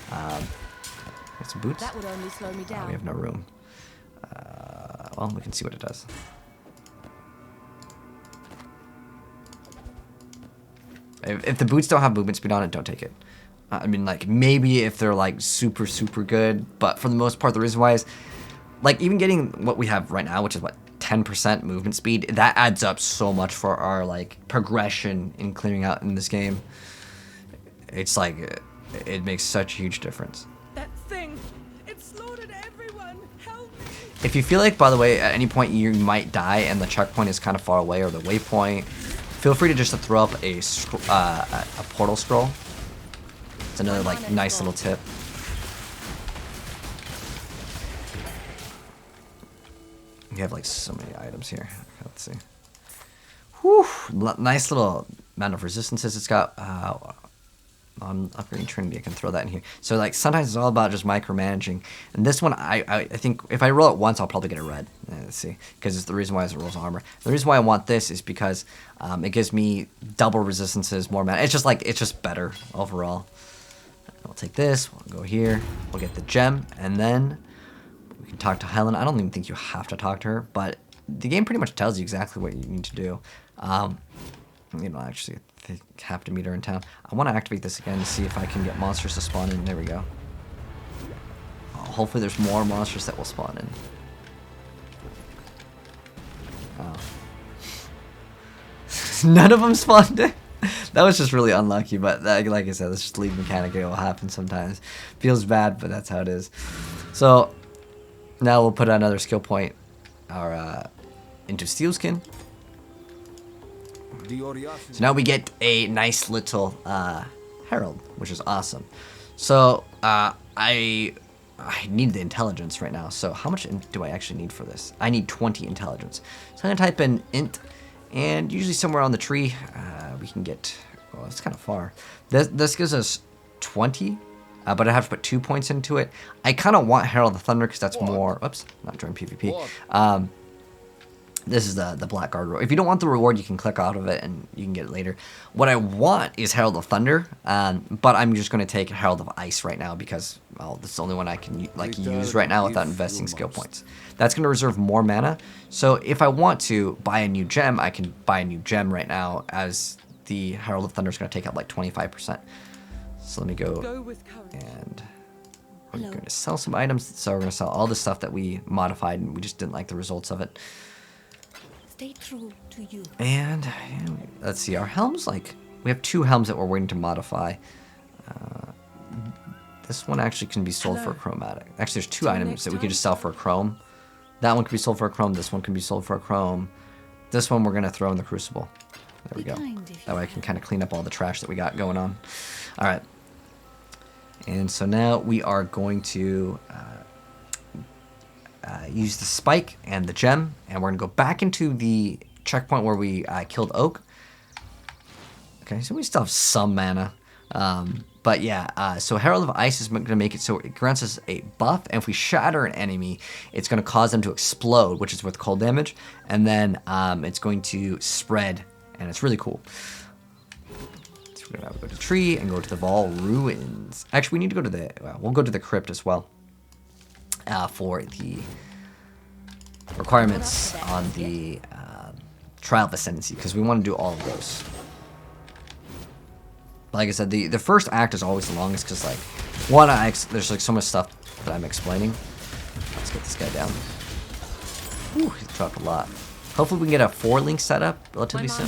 Get some boots. That would only slow me down. We have no room. Well, we can see what it does. If the boots don't have movement speed on it, don't take it. I mean, like, maybe if they're, like, super, super good. But for the most part, the reason why is, like, even getting what we have right now, which is, what, 10% movement speed, that adds up so much for our, like, progression in clearing out in this game. it's like it makes such a huge difference. That thing, it slaughtered everyone. Help me. If you feel like, by the way, at any point you might die and the checkpoint is kind of far away or the waypoint, feel free to just to throw up a portal scroll. It's another like nice little tip. We have like so many items here. Let's see. Whew, nice little amount of resistances it's got. On upgrading Trinity, I can throw that in here. So like sometimes it's all about just micromanaging. And this one, I think if I roll it once, I'll probably get a red. Let's see, because it's the reason why it rolls armor. The reason why I want this is because it gives me double resistances, more mana. It's just better overall. I'll take this. We'll go here. We'll get the gem, and then we can talk to Helen. I don't even think you have to talk to her, but the game pretty much tells you exactly what you need to do. You know, actually, they have to meet her in town. I want to activate this again to see if I can get monsters to spawn in. There we go. Oh, hopefully there's more monsters that will spawn in. Oh. None of them spawned in. That was just really unlucky, but like I said, that's just league mechanic. It will happen sometimes. Feels bad, but that's how it is. So now we'll put another skill point into Steelskin. So now we get a nice little herald, which is awesome. So I need the intelligence right now. So how much do I actually need for this? I need 20 intelligence. So I'm gonna type in int, and usually somewhere on the tree we can get. Well, it's kind of far. This gives us 20, but I have to put 2 points into it. I kind of want Herald of Thunder because that's more. Oops, not join PvP. This is the Black Guard reward. If you don't want the reward, you can click out of it and you can get it later. What I want is Herald of Thunder, but I'm just going to take Herald of Ice right now because, well, that's the only one I can use right now without investing skill points. That's going to reserve more mana. So if I want to buy a new gem, I can buy a new gem right now, as the Herald of Thunder is going to take up like 25%. So let me go and we're going to sell some items. So we're going to sell all the stuff that we modified and we just didn't like the results of it. Stay true to you. And let's see, our helms, we have 2 helms that we're waiting to modify. This one actually can be sold for a chromatic. Actually, there's 2 items that we could just sell for a chrome. That one can be sold for a chrome. This one can be sold for a chrome. This one we're going to throw in the crucible. There we go. That way I can kind of clean up all the trash that we got going on. All right. And so now we are going to use the spike and the gem, and we're gonna go back into the checkpoint where we killed Oak. Okay, so we still have some mana, but yeah. So Herald of Ice is gonna make it so it grants us a buff, and if we shatter an enemy, it's gonna cause them to explode, which is with cold damage, and then it's going to spread, and it's really cool. So we're gonna go to tree and go to the Vol Ruins. Actually, we need to go to the. We'll go to the Crypt as well. For the requirements on the Trial of Ascendency, because we want to do all of those. Like I said, the first act is always the longest because, like, there's like so much stuff that I'm explaining. Let's get this guy down. Ooh, he dropped a lot. Hopefully we can get a 4-link setup relatively soon.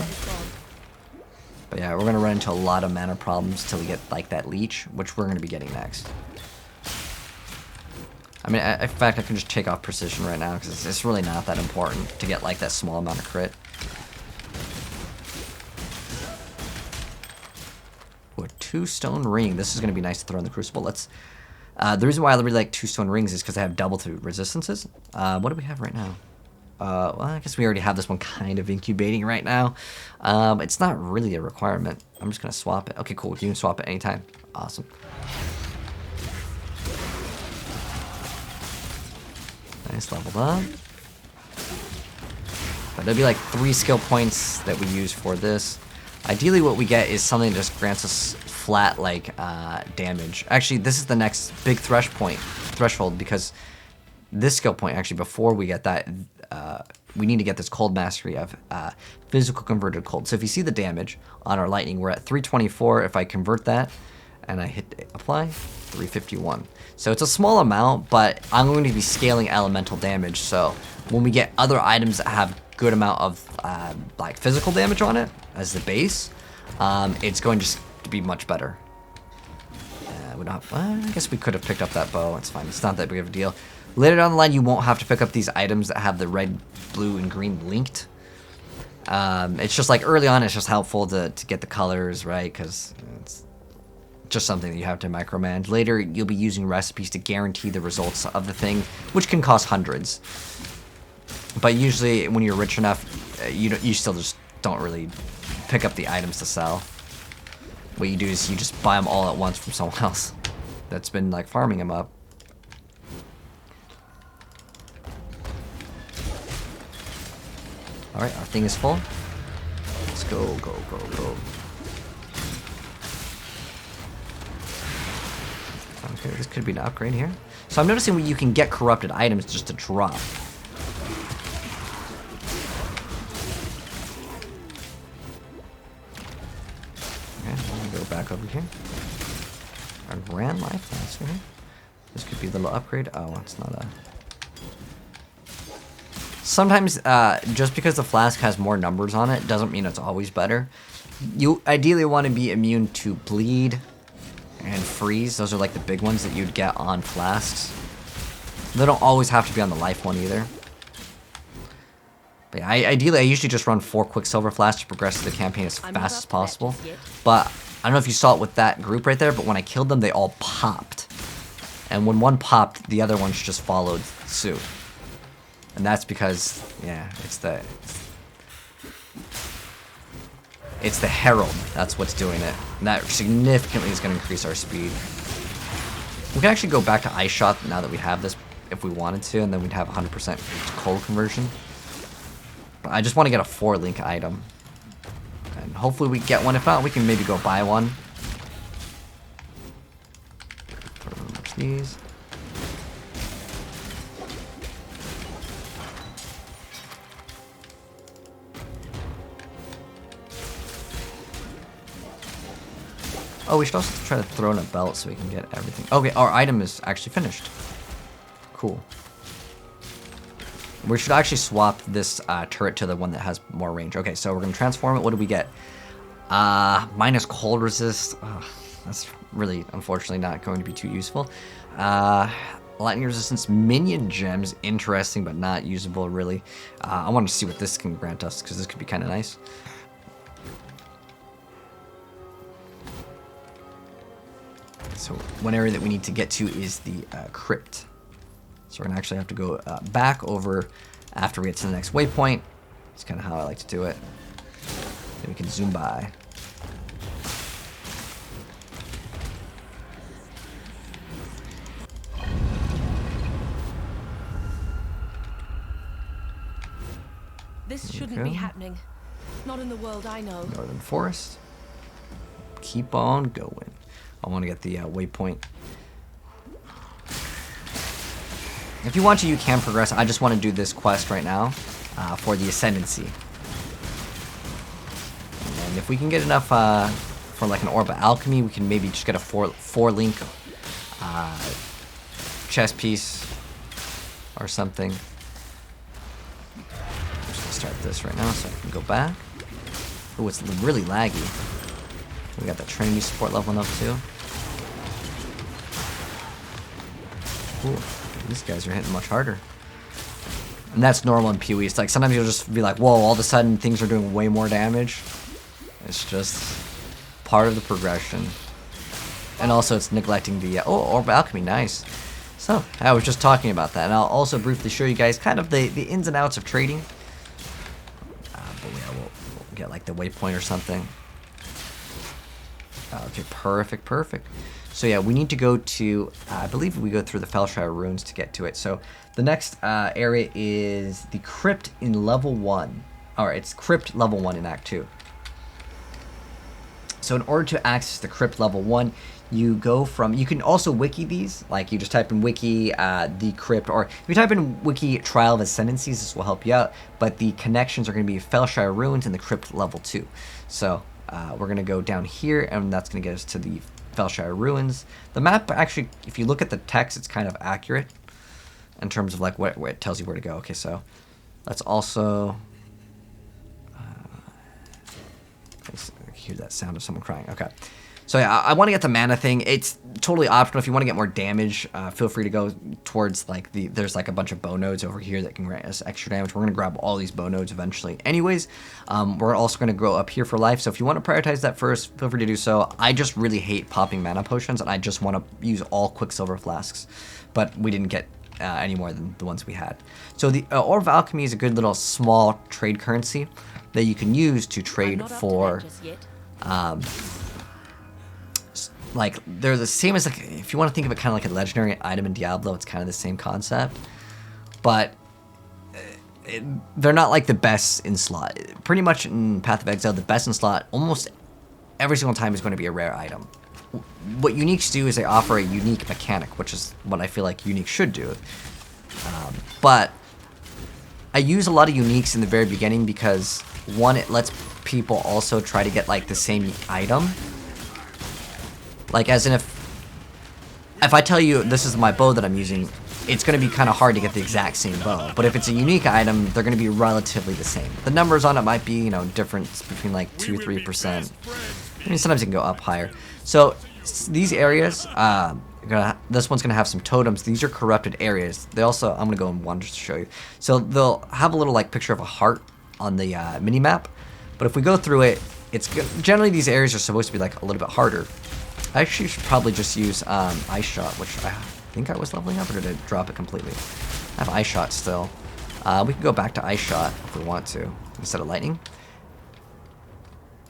But yeah, we're going to run into a lot of mana problems till we get, like, that leech, which we're going to be getting next. I mean, in fact, I can just take off precision right now because it's really not that important to get like that small amount of crit. Ooh, a 2-stone ring. This is going to be nice to throw in the crucible. Let's. The reason why I really like 2-stone rings is because they have double to resistances. What do we have right now? Well, I guess we already have this one kind of incubating right now. It's not really a requirement. I'm just going to swap it. Okay, cool. You can swap it anytime. Awesome. Nice, leveled up. But there'll be like 3 skill points that we use for this. Ideally what we get is something that just grants us flat like damage. Actually, this is the next big threshold, because this skill point, actually, before we get that, we need to get this cold mastery of physical converted cold. So if you see the damage on our lightning, we're at 324. If I convert that and I hit apply, 351. So it's a small amount, but I'm going to be scaling elemental damage. So when we get other items that have good amount of like physical damage on it as the base, it's going just to be much better. would not. Well, I guess we could have picked up that bow. It's fine. It's not that big of a deal. Later down the line, you won't have to pick up these items that have the red, blue, and green linked. It's just like early on, it's just helpful to get the colors right because it's just something that you have to micromanage. Later, you'll be using recipes to guarantee the results of the thing, which can cost hundreds. But usually, when you're rich enough, you still just don't really pick up the items to sell. What you do is you just buy them all at once from someone else that's been like farming them up. All right, our thing is full. Let's go, go, go, go. Okay, this could be an upgrade here. So I'm noticing you can get corrupted items just to drop. Okay, I'm gonna go back over here. Our grand life, that's right here. This could be a little upgrade. Oh, it's not a... Sometimes, just because the flask has more numbers on it, doesn't mean it's always better. You ideally want to be immune to bleed and freeze. Those are like the big ones that you'd get on flasks. They don't always have to be on the life one either. But yeah, ideally, I usually just run 4 Quicksilver flasks to progress through the campaign as fast as possible. But I don't know if you saw it with that group right there, but when I killed them, they all popped. And when one popped, the other ones just followed suit. And that's because, yeah, it's the Herald. That's what's doing it. And that significantly is going to increase our speed. We can actually go back to Ice Shot now that we have this if we wanted to, and then we'd have 100% cold conversion. But I just want to get a 4-link item. And hopefully we get one. If not, we can maybe go buy one. Throw these. Oh, we should also try to throw in a belt so we can get everything. Okay, our item is actually finished. Cool. We should actually swap this turret to the one that has more range. Okay, so we're going to transform it. What do we get? Minus cold resist. Oh, that's really, unfortunately, not going to be too useful. Lightning resistance, minion gems. Interesting, but not usable, really. I want to see what this can grant us, because this could be kind of nice. So one area that we need to get to is the Crypt. So we're going to actually have to go back over after we get to the next waypoint. That's kind of how I like to do it. Then we can zoom by. This shouldn't be happening. Not in the world I know. Northern Forest. Keep on going. I want to get the waypoint. If you want to, you can progress. I just want to do this quest right now for the Ascendency. And if we can get enough for like an Orb of Alchemy, we can maybe just get a 4-link chest piece or something. I'm just going to start this right now so I can go back. Oh, it's really laggy. We got the Trinity support leveling up too. Ooh, these guys are hitting much harder. And that's normal in PoE. It's like sometimes you'll just be like, whoa, all of a sudden things are doing way more damage. It's just part of the progression. And also it's neglecting the, oh, Orb of Alchemy, nice. So, I was just talking about that. And I'll also briefly show you guys kind of the ins and outs of trading. But yeah, we'll get like the waypoint or something. Okay, perfect, perfect. So yeah, we need to go to, I believe we go through the Felshire Ruins to get to it. So the next area is the Crypt in level 1. Or it's Crypt level 1 in Act 2. So in order to access the Crypt level 1, you go from, you can also wiki these, like you just type in wiki the Crypt, or if you type in wiki Trial of Ascendencies, this will help you out, but the connections are going to be Felshire Ruins and the Crypt level 2. So we're going to go down here, and that's going to get us to the Felshire Ruins. The map, actually, if you look at the text, it's kind of accurate in terms of like what it tells you where to go. Okay, so let's also hear that sound of someone crying. Okay, So yeah, I want to get the mana thing. It's totally optional. If you want to get more damage, feel free to go towards like there's like a bunch of bow nodes over here that can grant us extra damage. We're going to grab all these bow nodes eventually. Anyways, we're also going to grow up here for life. So if you want to prioritize that first, feel free to do so. I just really hate popping mana potions, and I just want to use all Quicksilver flasks. But we didn't get any more than the ones we had. So the Orb of Alchemy is a good little small trade currency that you can use to trade for... like they're the same as, like, if you want to think of it kind of like a legendary item in Diablo, it's kind of the same concept, but they're not like the best in slot. Pretty much in Path of Exile, the best in slot almost every single time is going to be a rare item. What uniques do is they offer a unique mechanic, which is what I feel like unique should do. But I use a lot of uniques in the very beginning because, one, it lets people also try to get like the same item. Like, as in, if I tell you this is my bow that I'm using, it's going to be kind of hard to get the exact same bow. But if it's a unique item, they're going to be relatively the same. The numbers on it might be, you know, difference between like 2-3%. I mean, sometimes it can go up higher. So these areas, this one's going to have some totems. These are corrupted areas. They also, I'm going to go in one just to show you. So they'll have a little like picture of a heart on the mini map. But if we go through it, it's generally these areas are supposed to be like a little bit harder. I actually should probably just use Ice Shot, which I think I was leveling up, or did it drop it completely? I have Ice Shot still. We can go back to Ice Shot if we want to, instead of Lightning.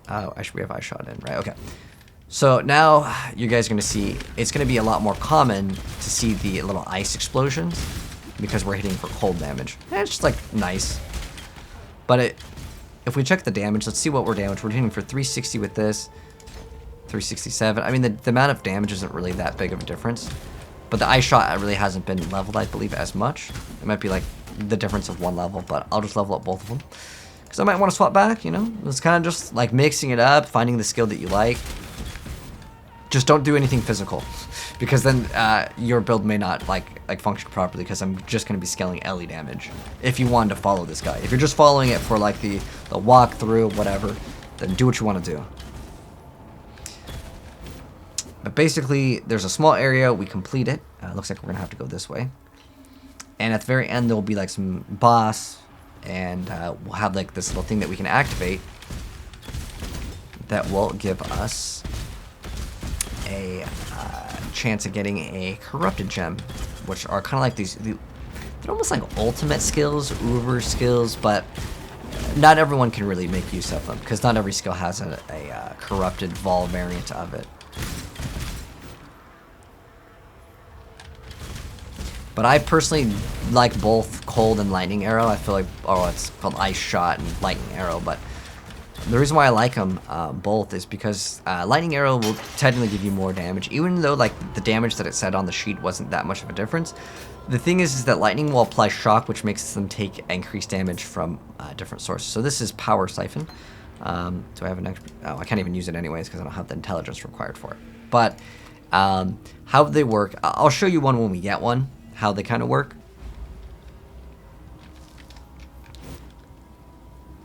Oh, actually we have Ice Shot in, right? Okay. So now you guys are going to see, it's going to be a lot more common to see the little ice explosions, because we're hitting for cold damage. It's just like nice. But if we check the damage, let's see what we're damaged. We're hitting for 360 with this. 367. I mean, the amount of damage isn't really that big of a difference, but the Ice Shot really hasn't been leveled, I believe, as much. It might be like the difference of one level, but I'll just level up both of them because I might want to swap back, you know. It's kind of just like mixing it up, finding the skill that you like. Just don't do anything physical, because then your build may not like function properly, because I'm just going to be scaling LE damage if you wanted to follow this guy. If you're just following it for like the walkthrough, whatever, then do what you want to do. But basically, there's a small area, we complete it. Looks like we're going to have to go this way. And at the very end, there will be like some boss, and we'll have like this little thing that we can activate that will give us a chance of getting a corrupted gem, which are kind of like they're almost like ultimate skills, uber skills, but not everyone can really make use of them, because not every skill has a corrupted vol variant of it. But I personally like both Cold and Lightning Arrow. I feel like, oh, it's called Ice Shot and Lightning Arrow, but the reason why I like them both is because Lightning Arrow will technically give you more damage, even though like the damage that it said on the sheet wasn't that much of a difference. The thing is that Lightning will apply shock, which makes them take increased damage from different sources. So this is Power Siphon. Do I have an extra? Oh, I can't even use it anyways because I don't have the intelligence required for it. But how they work, I'll show you one when we get one, how they kind of work.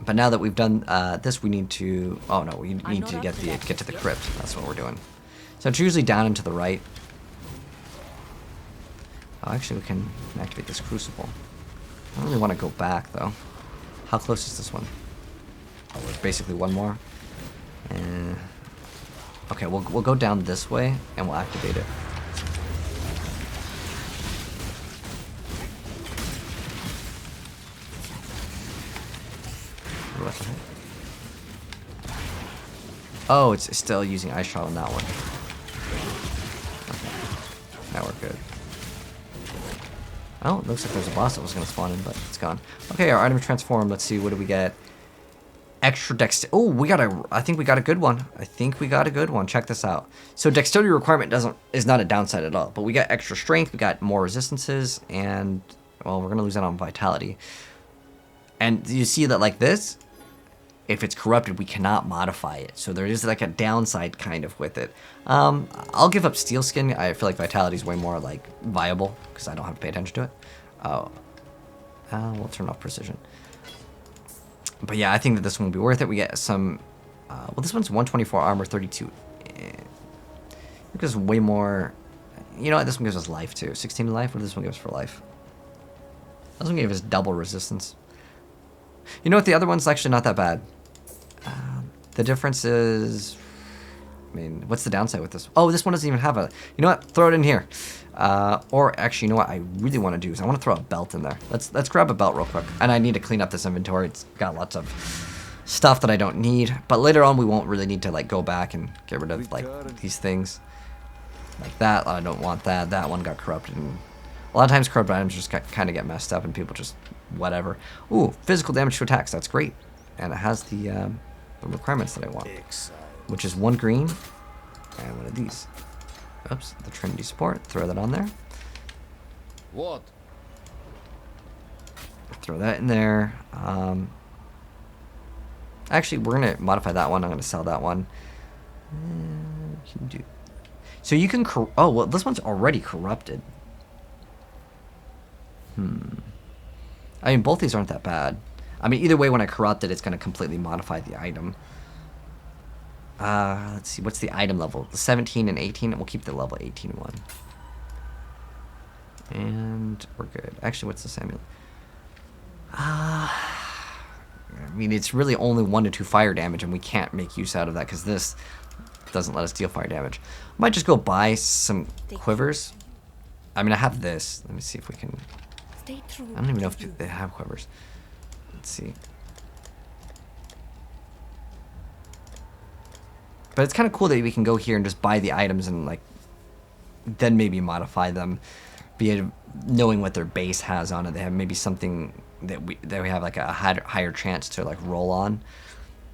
But now that we've done this, we need to... Oh no, we need to get to the crypt. That's what we're doing. So it's usually down and to the right. Oh, actually, we can activate this crucible. I don't really want to go back though. How close is this one? Oh, there's basically one more. And okay, we'll go down this way and we'll activate it. Oh, it's still using Ice Shot on that one. Okay. Now we're good. Oh, it looks like there's a boss that was going to spawn in, but it's gone. Okay, our item transformed. Let's see, what do we get? Extra dexterity. Oh, I think we got a good one. Check this out. So dexterity requirement is not a downside at all, but we got extra strength, we got more resistances, and, well, we're going to lose out on vitality. And you see that like this, if it's corrupted, we cannot modify it. So there is like a downside kind of with it. I'll give up Steel Skin. I feel like Vitality is way more like viable because I don't have to pay attention to it. Oh, we'll turn off Precision. But yeah, I think that this one will be worth it. We get some, well, this one's 124 armor, 32 It gives way more. You know what? This one gives us life too. 16 life. What does this one give us for life? This one gave us double resistance. You know what? The other one's actually not that bad. The difference is, I mean, what's the downside with this? Oh, this one doesn't even have a. You know what? Throw it in here. Or actually, you know what I really want to do is I want to throw a belt in there. Let's grab a belt real quick. And I need to clean up this inventory. It's got lots of stuff that I don't need. But later on, we won't really need to like go back and get rid of like these things. Like that, I don't want that. That one got corrupted. And a lot of times, corrupted items just kind of get messed up, and people just whatever. Ooh, physical damage to attacks. That's great, and it has the requirements that I want, which is 1 green and one of these. Oops, the Trinity support. Throw that on there. What? Throw that in there. Actually, we're gonna modify that one. I'm gonna sell that one. Can do. So you can. Oh well, this one's already corrupted. I mean, both these aren't that bad. I mean, either way, when I corrupt it, it's gonna completely modify the item. Let's see. What's the item level? The 17 and 18. And we'll keep the level 18 one. And we're good. Actually, what's the amulet? I mean, it's really only 1 to 2 fire damage, and we can't make use out of that because this doesn't let us deal fire damage. Might just go buy some quivers. I mean, I have this. Let me see if we can. Stay true. I don't even know if they have quivers. Let's see. But it's kind of cool that we can go here and just buy the items and like then maybe modify them, be it knowing what their base has on it. They have maybe something that we have like a higher chance to like roll on.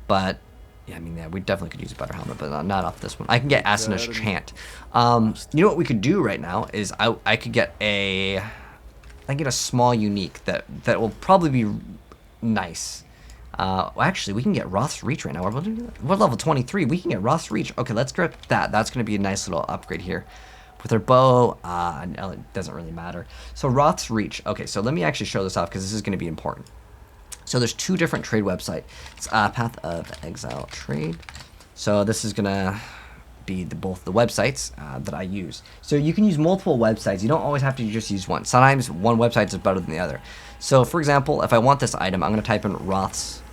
But yeah, I mean, yeah, we definitely could use a better helmet, but not off this one. I can get Ascendency Chant. You know what we could do right now is I could get a small unique that will probably be nice. Well, actually, we can get Roth's Reach right now. We're level 23. We can get Roth's Reach. Okay, let's grab that. That's going to be a nice little upgrade here. With our bow, it doesn't really matter. So Roth's Reach. Okay, so let me actually show this off because this is going to be important. So there's 2 different trade websites. It's Path of Exile Trade. So this is going to be both the websites that I use. So you can use multiple websites. You don't always have to just use one. Sometimes one website is better than the other. So for example, if I want this item, I'm going to type in Roth's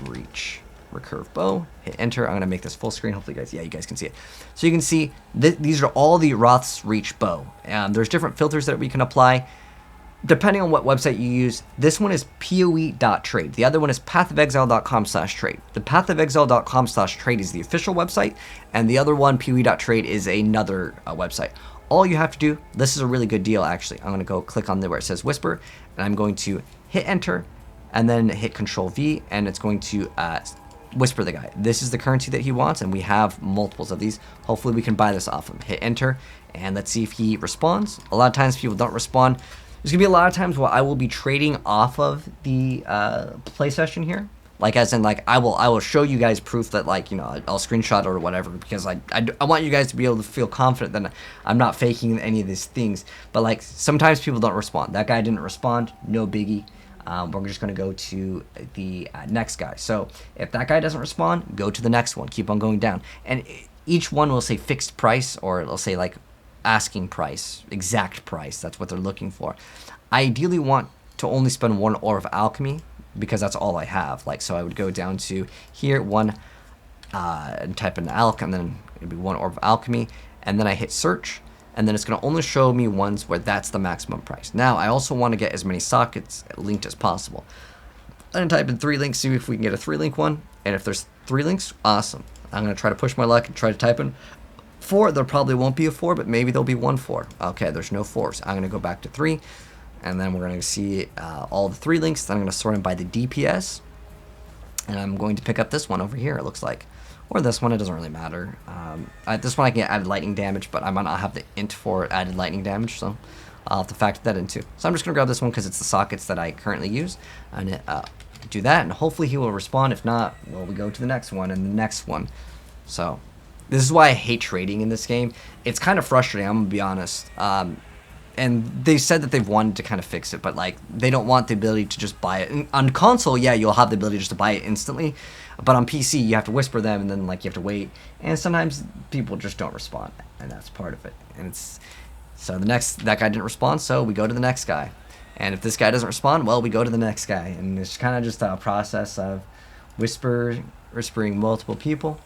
Reach recurve bow, hit enter. I'm going to make this full screen. Hopefully you guys can see it. So you can see these are all the Roth's Reach bow. There's different filters that we can apply depending on what website you use. This one is PoE.trade. The other one is pathofexile.com/trade. The pathofexile.com/trade is the official website, and the other one, PoE.trade, is another website. All you have to do, this is a really good deal actually. I'm going to go click on where it says Whisper, and I'm going to hit enter, and then hit Control V, and it's going to whisper the guy. This is the currency that he wants, and we have multiples of these. Hopefully we can buy this off him. Hit enter, and let's see if he responds. A lot of times people don't respond. There's gonna be a lot of times where I will be trading off of the play session here. Like as in like I will show you guys proof that like, you know, I'll screenshot or whatever, because I want you guys to be able to feel confident that I'm not faking any of these things. But like sometimes people don't respond. That guy didn't respond, no biggie. We're just going to go to the next guy. So if that guy doesn't respond, go to the next one. Keep on going down. And each one will say fixed price, or it'll say like asking price, exact price. That's what they're looking for. I ideally want to only spend 1 ore of alchemy because that's all I have. Like, so I would go down to here, and type in alch, and then it'd be 1 ore of alchemy. And then I hit search. And then it's going to only show me ones where that's the maximum price. Now, I also want to get as many sockets linked as possible. I'm going to type in 3 links, see if we can get a 3-link one. And if there's 3 links, awesome. I'm going to try to push my luck and try to type in 4. There probably won't be a 4, but maybe there'll be 1 4. Okay, there's no 4s. I'm going to go back to 3. And then we're going to see all the 3 links. Then I'm going to sort them by the DPS. And I'm going to pick up this one over here, it looks like. Or this one, it doesn't really matter. This one I can get added lightning damage, but I might not have the int for added lightning damage, so I'll have to factor that in too. So I'm just going to grab this one because it's the sockets that I currently use. And do that, and hopefully he will respond. If not, well, we go to the next one and the next one. So this is why I hate trading in this game. It's kind of frustrating, I'm going to be honest. And they said that they've wanted to kind of fix it, but like they don't want the ability to just buy it. And on console, yeah, you'll have the ability just to buy it instantly. But on PC, you have to whisper them, and then like you have to wait. And sometimes people just don't respond, and that's part of it. And it's so that guy didn't respond, so we go to the next guy. And if this guy doesn't respond, well, we go to the next guy. And it's kind of just a process of whispering multiple people.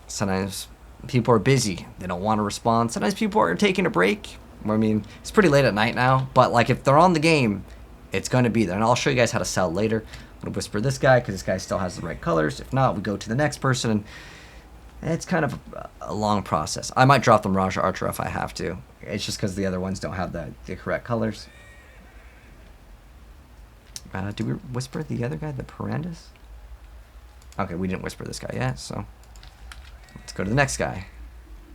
Sometimes people are busy. They don't want to respond. Sometimes people are taking a break. I mean, it's pretty late at night now. But, like, if they're on the game, it's going to be there. And I'll show you guys how to sell later. I'm going to whisper this guy because this guy still has the right colors. If not, we go to the next person. And it's kind of a long process. I might drop the Mirage Archer if I have to. It's just because the other ones don't have the correct colors. Do we whisper the other guy, the Parandus? Okay, we didn't whisper this guy yet, so let's go to the next guy.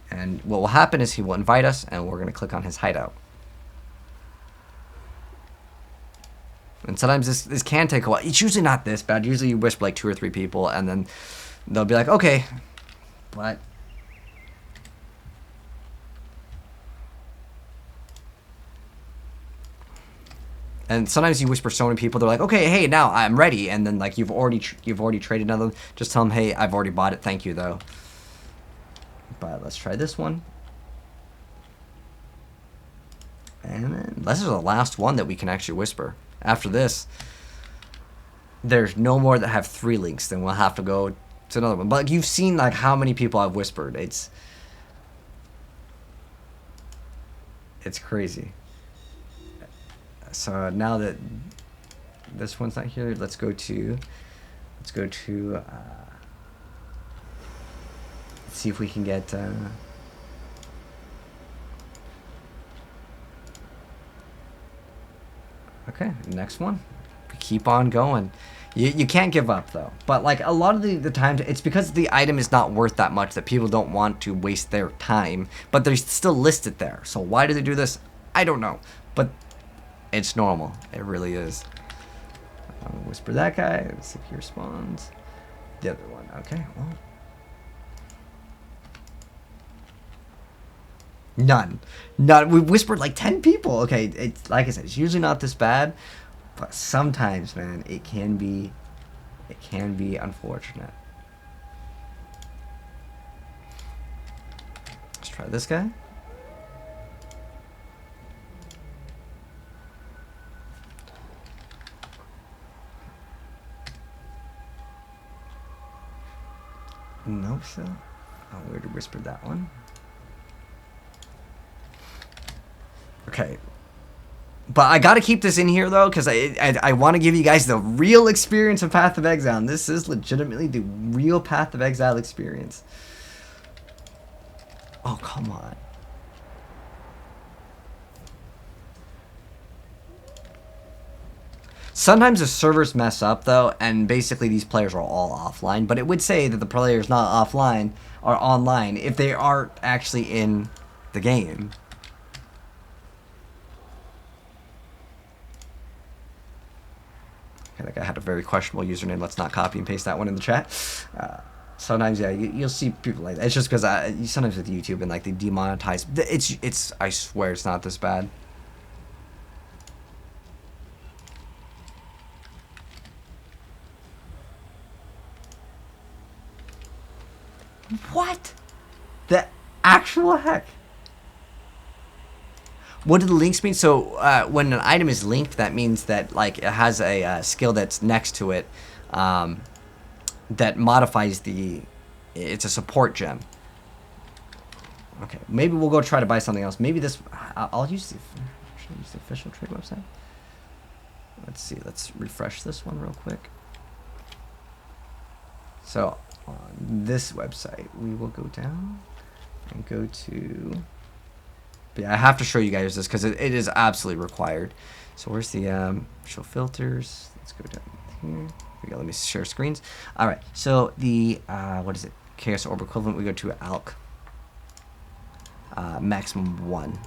And what will happen is he will invite us, and we're going to click on his hideout. And sometimes this can take a while. It's usually not this bad. Usually you whisper like 2 or 3 people, and then they'll be like, okay. But and sometimes you whisper so many people, they're like, okay, hey, now I'm ready. And then like you've already traded another. Just tell them, hey, I've already bought it. Thank you, though. But let's try this one. And then this is the last one that we can actually whisper. After this, there's no more that have 3 links. Then we'll have to go to another one. But you've seen like how many people I've whispered. It's crazy. So now that this one's not here, let's go to let's see if we can get okay, next one. Keep on going. You can't give up though. But like a lot of the times, it's because the item is not worth that much that people don't want to waste their time. But they're still listed there. So why do they do this? I don't know. But it's normal. It really is. I'm gonna whisper that guy. Let's see if he responds. The other one. Okay. Well. None. We whispered like 10 people. Okay. It's like I said. It's usually not this bad. But sometimes, man, it can be unfortunate. Let's try this guy. Nope, so I already whispered that one. Okay. But I gotta keep this in here though, because I want to give you guys the real experience of Path of Exile. And this is legitimately the real Path of Exile experience. Oh, come on. Sometimes the servers mess up though, and basically these players are all offline. But it would say that the players not offline are online if they aren't actually in the game. Like I had a very questionable username. Let's not copy and paste that one in the chat. Sometimes, yeah, you'll see people like that. It's just because sometimes with YouTube and like they demonetize. It's. I swear it's not this bad. What? The actual heck? What do the links mean? So when an item is linked, that means that like it has a skill that's next to it that modifies the. It's a support gem. Okay, maybe we'll go try to buy something else. Maybe this. I'll use the. Should I use the official trade website? Let's see. Let's refresh this one real quick. So on this website, we will go down and go to. But yeah, I have to show you guys this because it is absolutely required. So where's the show filters? Let's go down here. Here we go. Let me share screens. All right. So the what is it? Chaos Orb equivalent. We go to Alk. Maximum 1.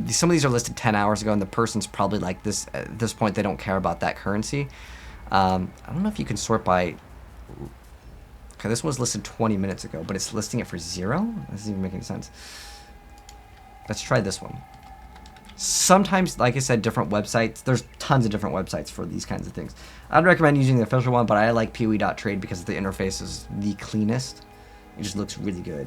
Some of these are listed 10 hours ago, and the person's probably like this. At this point, they don't care about that currency. I don't know if you can sort by. Okay, this was listed 20 minutes ago, but it's listing it for 0? That doesn't even make any sense. Let's try this one. Sometimes, like I said, different websites. There's tons of different websites for these kinds of things. I'd recommend using the official one, but I like PoE.trade because the interface is the cleanest. It just looks really good.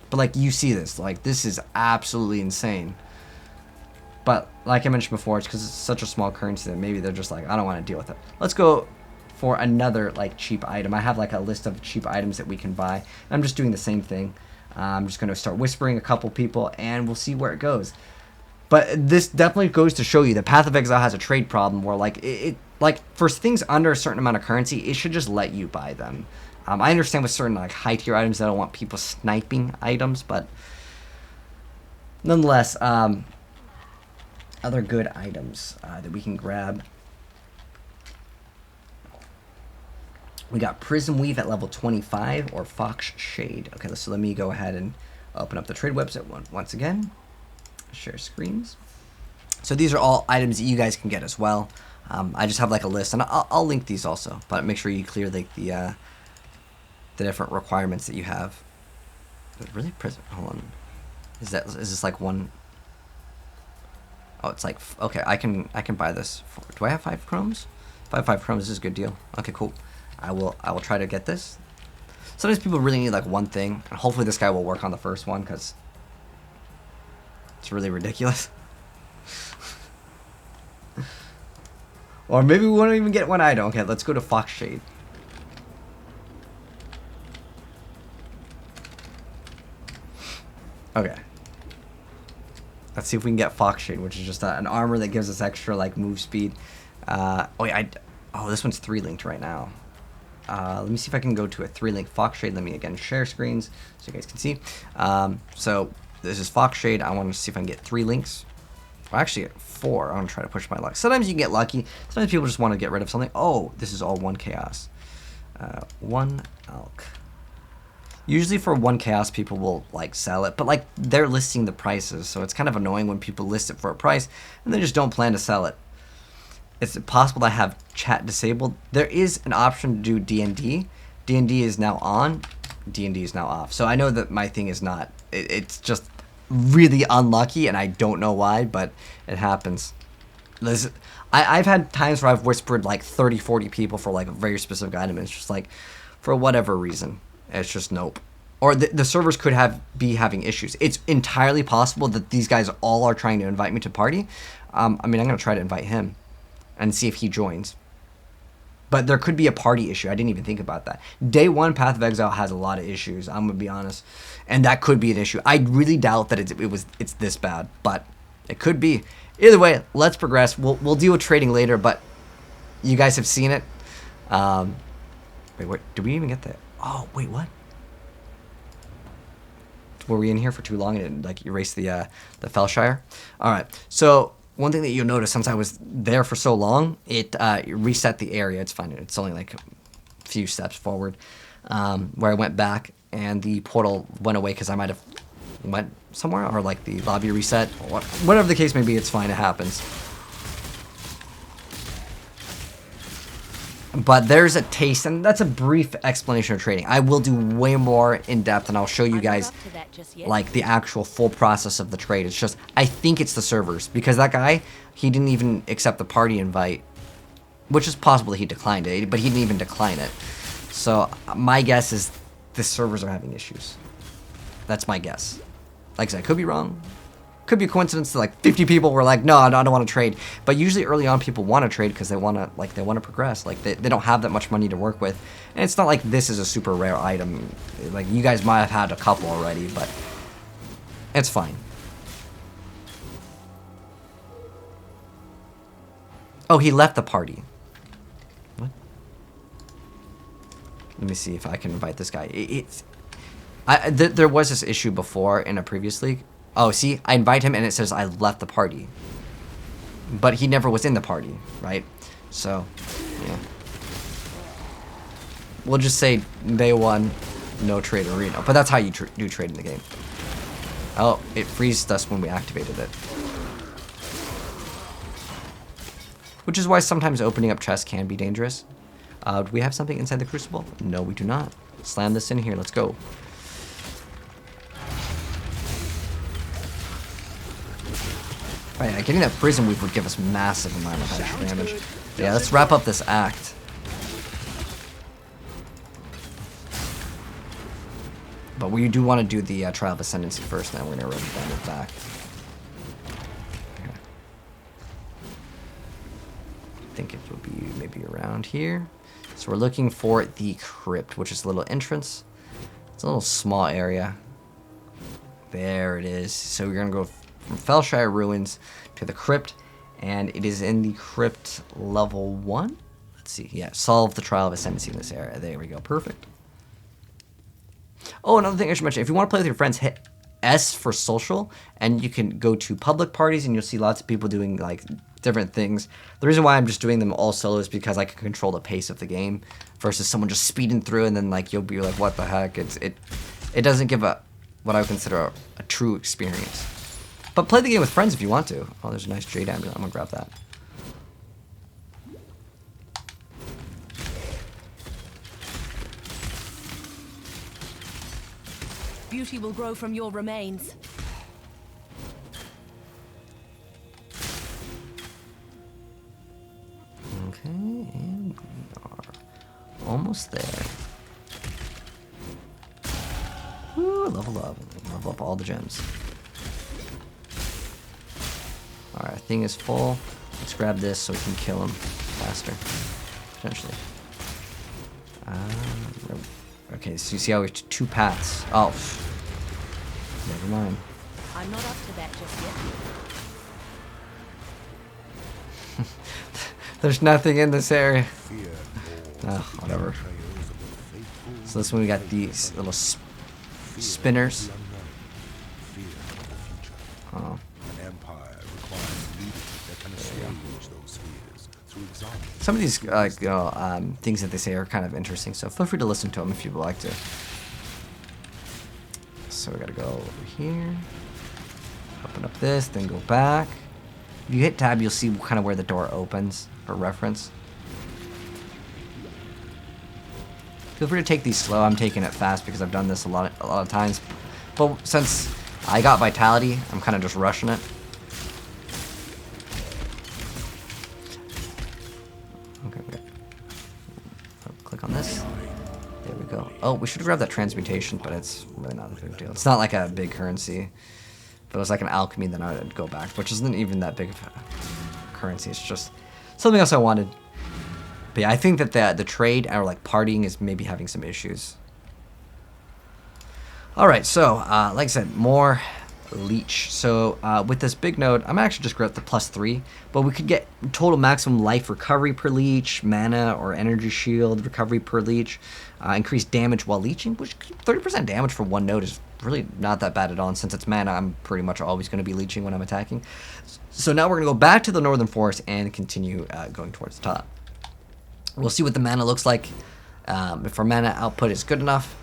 But like, you see this, like, this is absolutely insane. But like I mentioned before, it's because it's such a small currency that maybe they're just like, I don't want to deal with it. Let's go for another like cheap item. I have like a list of cheap items that we can buy. And I'm just doing the same thing. I'm just going to start whispering a couple people and we'll see where it goes. But this definitely goes to show you that Path of Exile has a trade problem where like it like for things under a certain amount of currency, it should just let you buy them. I understand with certain like high tier items, I don't want people sniping items, but nonetheless, other good items that we can grab. We got Prism Weave at level 25 or Fox Shade. Okay, so let me go ahead and open up the trade website once again. Share screens. So these are all items that you guys can get as well. I just have like a list, and I'll link these also, but make sure you clear like the different requirements that you have. Really, Prism? Hold on. Is this like one? Oh, it's like, okay, I can buy this. Do I have 5 chromes? If I have 5 chromes, this is a good deal. Okay, cool. I will try to get this. Sometimes people really need like one thing, and hopefully this guy will work on the first one because it's really ridiculous. Or maybe we won't even get one item. Okay, let's go to Fox Shade. Okay. Let's see if we can get Fox Shade, which is just an armor that gives us extra like move speed. Oh yeah, this one's 3-linked right now. Let me see if I can go to a 3-link Fox Shade. Let me again share screens so you guys can see. So this is Fox Shade. I want to see if I can get 3 links. Well, actually, 4. I want to try to push my luck. Sometimes you can get lucky. Sometimes people just want to get rid of something. Oh, this is all 1 chaos. 1 elk. Usually for 1 chaos, people will like sell it, but like they're listing the prices, so it's kind of annoying when people list it for a price and they just don't plan to sell it. It's possible to have chat disabled. There is an option to do D&D. D&D is now on. D&D is now off. So I know that my thing is not. It's just really unlucky, and I don't know why, but it happens. I've had times where I've whispered like 30, 40 people for like a very specific item, and it's just like, for whatever reason, it's just nope. Or the servers could be having issues. It's entirely possible that these guys all are trying to invite me to party. I mean, I'm going to try to invite him and see if he joins. But there could be a party issue. I didn't even think about that. Day 1, Path of Exile has a lot of issues. I'm going to be honest. And that could be an issue. I really doubt that it's this bad. But it could be. Either way, let's progress. We'll deal with trading later. But you guys have seen it. Wait, what? Did we even get that? Oh, wait, what? Were we in here for too long and it like erased the Felshire? All right. So one thing that you'll notice, since I was there for so long, it reset the area. It's fine. It's only like a few steps forward, where I went back and the portal went away because I might have went somewhere, or like the lobby reset, or whatever the case may be. It's fine. It happens. But there's a taste, and that's a brief explanation of trading. I will do way more in depth, and I'll show you guys like the actual full process of the trade. It's just, I think it's the servers, because that guy, he didn't even accept the party invite, which is possible that he declined it, but he didn't even decline it. So my guess is the servers are having issues. That's my guess. Like I said, I could be wrong. Could be a coincidence that like 50 people were like, no, I don't want to trade. But usually early on, people want to trade because they want to progress. Like they don't have that much money to work with, and it's not like this is a super rare item. Like you guys might have had a couple already, but it's fine. Oh, he left the party. What? Let me see if I can invite this guy. There was this issue before in a previous league. Oh, see, I invite him and it says I left the party. But he never was in the party, right? So, yeah. We'll just say day 1, no trade arena. But that's how you do trade in the game. Oh, it freezed us when we activated it. Which is why sometimes opening up chests can be dangerous. Do we have something inside the crucible? No, we do not. Slam this in here. Let's go. Oh yeah, getting that prison weave would give us massive amount of extra Sounds damage. good. Yeah, let's wrap up this act. But we do want to do the Trial of Ascendency first, now we're going to run it back. Okay. I think it will be maybe around here. So we're looking for the Crypt, which is a little entrance. It's a little small area. There it is. So we're going to go from Felshire Ruins to the Crypt, and it is in the Crypt level 1. Let's see. Yeah, solve the Trial of Ascendency in this area. There we go. Perfect. Oh, another thing I should mention, if you want to play with your friends, hit S for social, and you can go to public parties, and you'll see lots of people doing, like, different things. The reason why I'm just doing them all solo is because I can control the pace of the game, versus someone just speeding through, and then, like, you'll be like, what the heck? It doesn't give what I would consider a true experience. But play the game with friends if you want to. Oh, there's a nice Jade Amulet. I'm going to grab that. Beauty will grow from your remains. Okay, and we are almost there. Woo, level up. Level up all the gems. Alright, thing is full. Let's grab this so we can kill him faster. Potentially. Okay, so you see how we have 2 paths. Oh, never mind. I'm not up to that just yet. There's nothing in this area. Oh, whatever. So this one we got these little spinners. Oh. Some of these things that they say are kind of interesting, so feel free to listen to them if you'd like to. So we gotta go over here, open up this, then go back. If you hit tab, you'll see kind of where the door opens for reference. Feel free to take these slow. I'm taking it fast because I've done this a lot of times. But since I got Vitality, I'm kind of just rushing it. Click on this. There we go. Oh, we should grab that transmutation, but it's really not a big deal. It's not like a big currency. If it was like an alchemy, then I would go back, which isn't even that big of a currency. It's just something else I wanted. But yeah, I think that the trade or like partying is maybe having some issues. All right, so like I said, more leech. So with this big node, I'm actually just grab the +3, but we could get total maximum life recovery per leech, mana or energy shield recovery per leech, increased damage while leeching, which 30% damage for one node is really not that bad at all. And since it's mana, I'm pretty much always going to be leeching when I'm attacking. So now we're going to go back to the northern forest and continue going towards the top. We'll see what the mana looks like. If our mana output is good enough,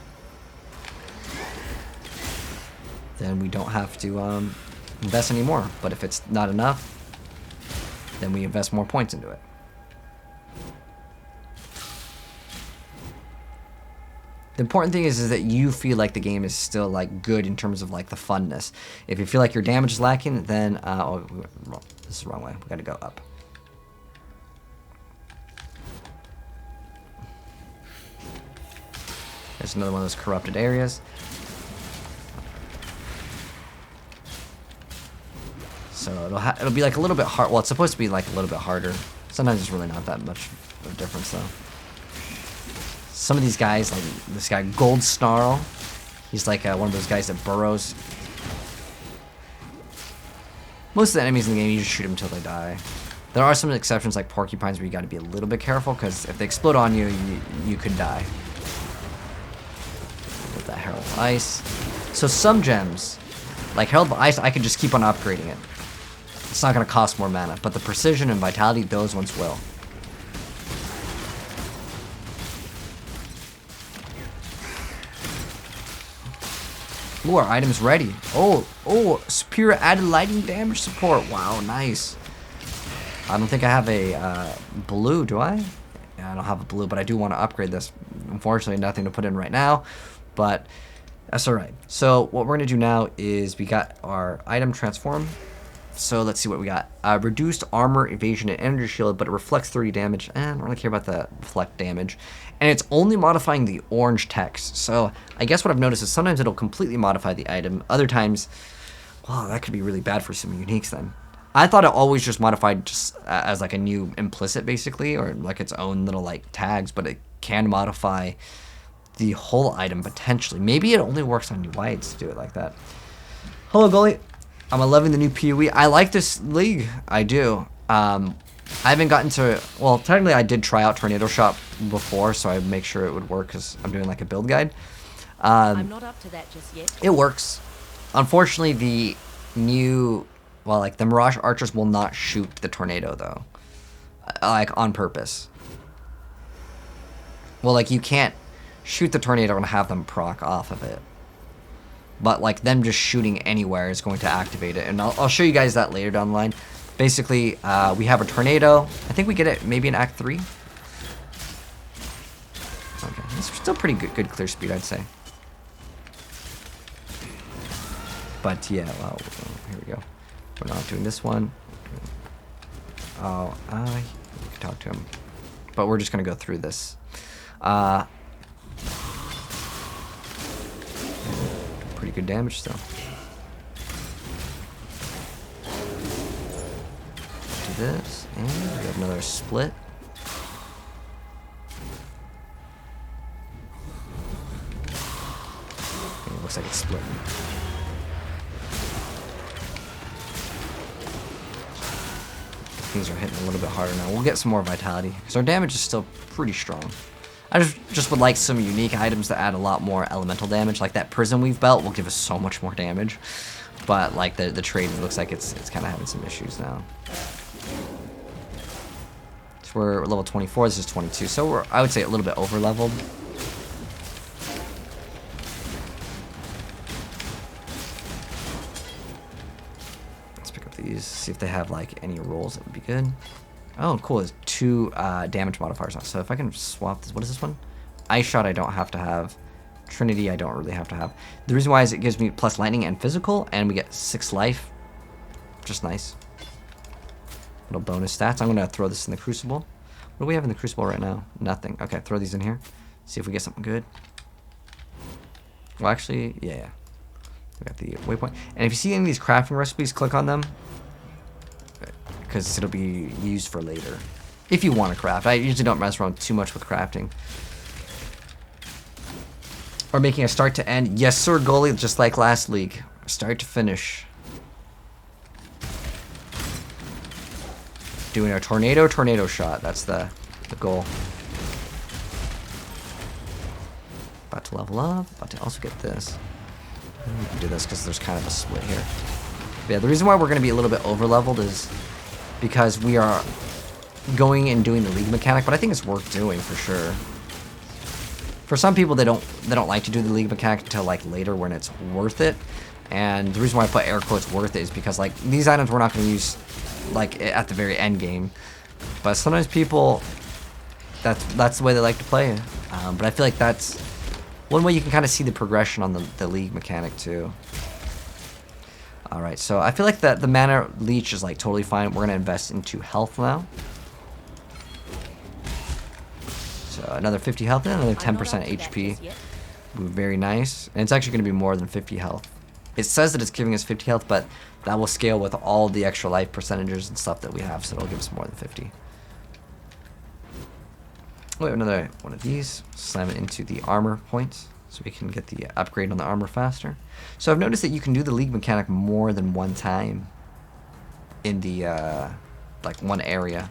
then we don't have to invest anymore. But if it's not enough, then we invest more points into it. The important thing is that you feel like the game is still like good in terms of like the funness. If you feel like your damage is lacking, then oh, this is the wrong way. We got to go up. There's another one of those corrupted areas. So it'll be like a little bit hard. Well, it's supposed to be like a little bit harder. Sometimes it's really not that much of a difference though. Some of these guys, like this guy Gold Snarl, he's like one of those guys that burrows. Most of the enemies in the game, you just shoot them until they die. There are some exceptions like porcupines where you got to be a little bit careful because if they explode on you, you could die. With that Herald of Ice. So some gems, like Herald of Ice, I could just keep on upgrading it. It's not going to cost more mana, but the Precision and Vitality, those ones will. Ooh, our item's ready. Oh, superior added lightning damage support. Wow, nice. I don't think I have a blue, do I? Yeah, I don't have a blue, but I do want to upgrade this. Unfortunately, nothing to put in right now, but that's all right. So what we're going to do now is we got our item transform. So let's see what we got. Reduced armor, evasion, and energy shield, but it reflects 30 damage. I don't really care about the reflect damage. And it's only modifying the orange text. So I guess what I've noticed is sometimes it'll completely modify the item. Other times, well, that could be really bad for some uniques then. I thought it always just modified just as like a new implicit basically, or like its own little like tags, but it can modify the whole item potentially. Maybe it only works on whites to do it like that. Hello, goalie. I'm loving the new PoE. I like this league. I do. I haven't gotten to... Well, technically, I did try out Tornado Shot before, so I make sure it would work because I'm doing like a build guide. I'm not up to that just yet. It works. Unfortunately, the new... Well, like, the Mirage Archers will not shoot the Tornado, though. Like, on purpose. Well, like, you can't shoot the Tornado and have them proc off of it. But like them just shooting anywhere is going to activate it. And I'll show you guys that later down the line. Basically, we have a tornado. I think we get it maybe in Act 3. Okay, it's still pretty good clear speed, I'd say. But yeah, well, here we go. We're not doing this one. Oh, we can talk to him. But we're just going to go through this. Pretty good damage still. Do this, and we have another split. Okay, it looks like it's splitting. Things are hitting a little bit harder now. We'll get some more vitality because our damage is still pretty strong. I just would like some unique items that add a lot more elemental damage. Like that Prism Weave Belt will give us so much more damage. But like the trade looks like it's kind of having some issues now. So we're level 24, this is 22. So we're, I would say, a little bit over leveled. Let's pick up these, see if they have like any rolls that would be good. Oh, cool. There's 2 damage modifiers on. So if I can swap this, what is this one? Ice Shot I don't have to have. Trinity I don't really have to have. The reason why is it gives me plus lightning and physical, and we get 6 life. Just nice. Little bonus stats. I'm going to throw this in the Crucible. What do we have in the Crucible right now? Nothing. Okay, throw these in here. See if we get something good. Well, actually, yeah. We got the waypoint. And if you see any of these crafting recipes, click on them. Because it'll be used for later. If you want to craft. I usually don't mess around too much with crafting. Or making a start to end. Yes, sir, goalie, just like last league. Start to finish. Doing a tornado shot. That's the goal. About to level up. About to also get this. We can do this because there's kind of a split here. But yeah, the reason why we're going to be a little bit over leveled is because we are going and doing the league mechanic, but I think it's worth doing for sure. For some people, they don't like to do the league mechanic until like later when it's worth it. And the reason why I put air quotes worth it is because like these items we're not going to use like at the very end game. But sometimes people, that's the way they like to play. But I feel like that's one way you can kind of see the progression on the league mechanic too. Alright, so I feel like the mana leech is like totally fine. We're going to invest into health now. So another 50 health and another 10% HP. Very nice. And it's actually going to be more than 50 health. It says that it's giving us 50 health, but that will scale with all the extra life percentages and stuff that we have, so it'll give us more than 50. We have another one of these. Slam it into the armor points so we can get the upgrade on the armor faster. So I've noticed that you can do the league mechanic more than one time in the like one area.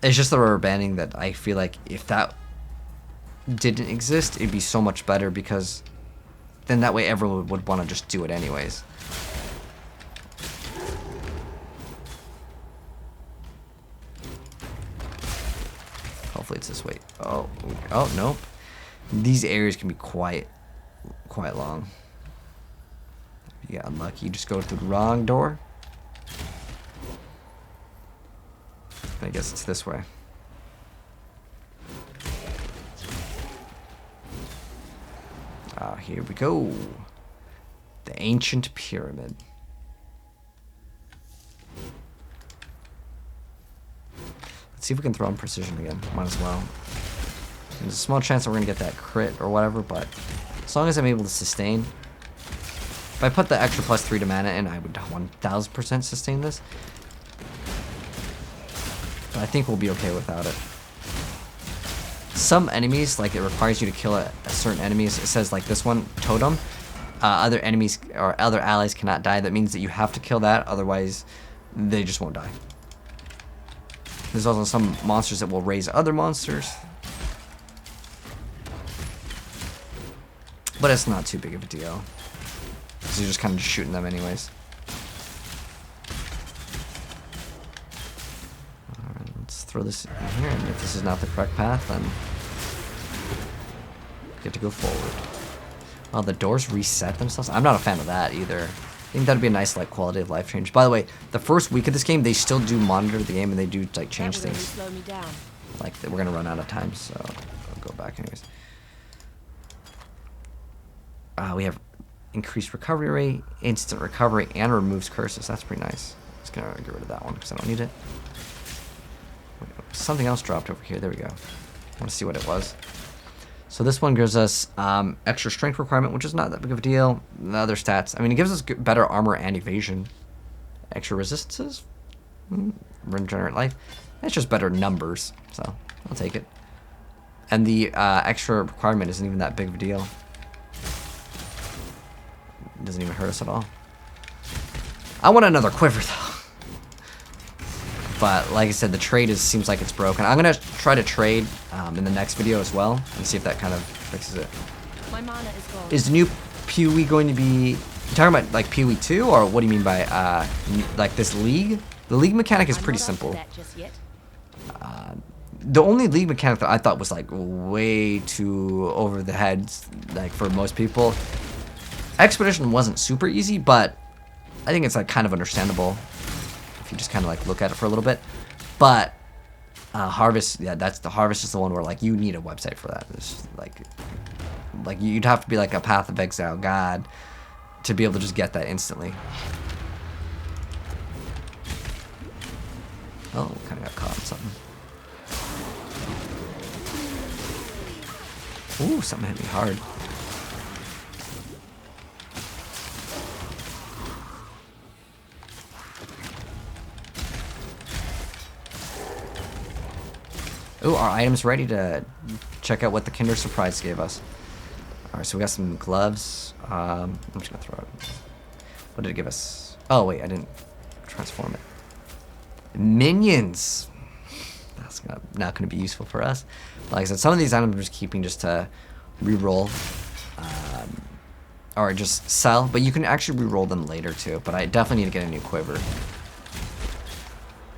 It's just the rubber banding that I feel like if that didn't exist, it'd be so much better because then that way everyone would want to just do it anyways. Hopefully it's this way. Oh, nope. These areas can be quite long. If you get unlucky, you just go through the wrong door. I guess it's this way. Here we go. The Ancient Pyramid. see if we can throw in precision again. Might as well. There's a small chance that we're gonna get that crit or whatever, but as long as I'm able to sustain. If I put the extra +3 to mana in, I would 1000% sustain this. But I think we'll be okay without it. Some enemies, like it requires you to kill a certain enemies. It says like this one, Totem. Other enemies or other allies cannot die. That means that you have to kill that, otherwise they just won't die. There's also some monsters that will raise other monsters. But it's not too big of a deal. Because you're just kind of just shooting them anyways. Alright, let's throw this in here, and if this is not the correct path, then get to go forward. Oh, the doors reset themselves? I'm not a fan of that either. I think that'd be a nice like quality of life change. By the way, the first week of this game, they still do monitor the game and they do like change things. Slow me down. Like we're gonna run out of time, so I'll go back anyways. We have increased recovery rate, instant recovery, and removes curses. That's pretty nice. Just gonna get rid of that one because I don't need it. Something else dropped over here. There we go. I want to see what it was. So this one gives us extra strength requirement, which is not that big of a deal. The other stats, I mean, it gives us better armor and evasion. Extra resistances, regenerate life. It's just better numbers, so I'll take it. And the extra requirement isn't even that big of a deal. It doesn't even hurt us at all. I want another quiver though. But like I said, the trade seems like it's broken. I'm gonna try to trade in the next video as well and see if that kind of fixes it. My mana is gone. Is the new PoE going to be? You talking about like PoE 2, or what do you mean by like this league? The league mechanic is pretty simple. The only league mechanic that I thought was like way too over the head, like for most people. Expedition wasn't super easy, but I think it's like kind of understandable. You just kind of like look at it for a little bit, but harvest, yeah, that's the harvest is the one where like you need a website for that. It's like you'd have to be like a Path of Exile god to be able to just get that instantly. Oh, kind of got caught in something. Ooh, something hit me hard. Ooh, our item's ready to check out what the Kinder Surprise gave us. Alright, so we got some gloves. I'm just gonna throw it. What did it give us? Oh, wait, I didn't transform it. Minions! That's not gonna be useful for us. Like I said, some of these items I'm just keeping just to reroll. Or just sell, but you can actually reroll them later too. But I definitely need to get a new quiver.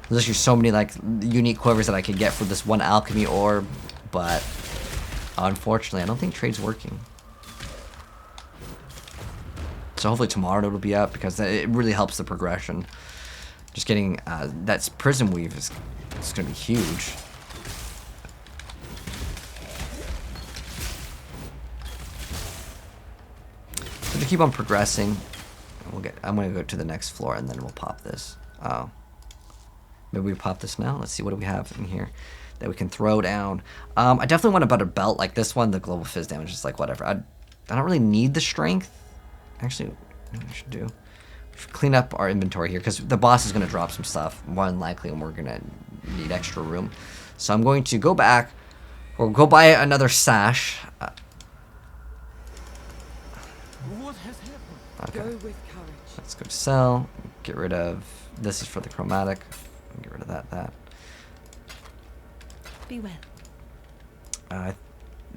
There's actually so many like unique quivers that I could get for this one alchemy orb, but unfortunately I don't think trade's working. So hopefully tomorrow it'll be up because it really helps the progression. Just getting that prison weave is going to be huge. So to keep on progressing, I'm going to go to the next floor and then we'll pop this. Oh. Maybe we pop this now. Let's see, what do we have in here that we can throw down. I definitely want a better belt like this one. The global fizz damage is like whatever. I don't really need the strength. Actually, what we should do, we should clean up our inventory here because the boss is going to drop some stuff more than likely, and we're going to need extra room. So I'm going to go back. We'll go buy another sash. What has happened? Okay. Go with courage. Let's go to sell. Get rid of this. Is for the chromatic. Get rid of that. Be well. Let's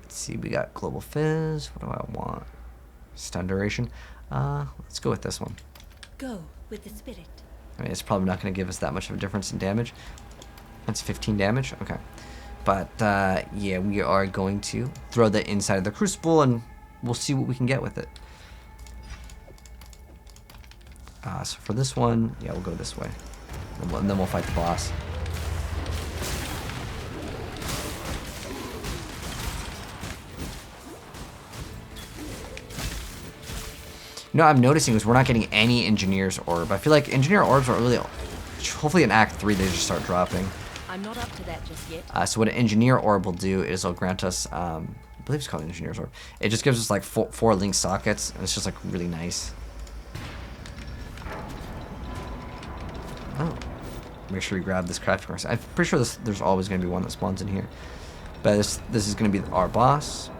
see, we got global fizz. What do I want? Stun duration. Let's go with this one. Go with the spirit. I mean, it's probably not going to give us that much of a difference in damage. That's 15 damage. Okay. But yeah, we are going to throw that inside of the crucible, and we'll see what we can get with it. So for this one, yeah, we'll go this way. And then we'll fight the boss. You know what I'm noticing is we're not getting any engineer's orb. I feel like engineer orbs are really, hopefully in Act 3 they just start dropping. I'm not up to that just yet. So what an engineer orb will do is it'll grant us, I believe it's called engineer's orb. It just gives us like four link sockets, and it's just like really nice. Oh, make sure we grab this crafting recipe. I'm pretty sure there's always going to be one that spawns in here. But this is going to be our boss.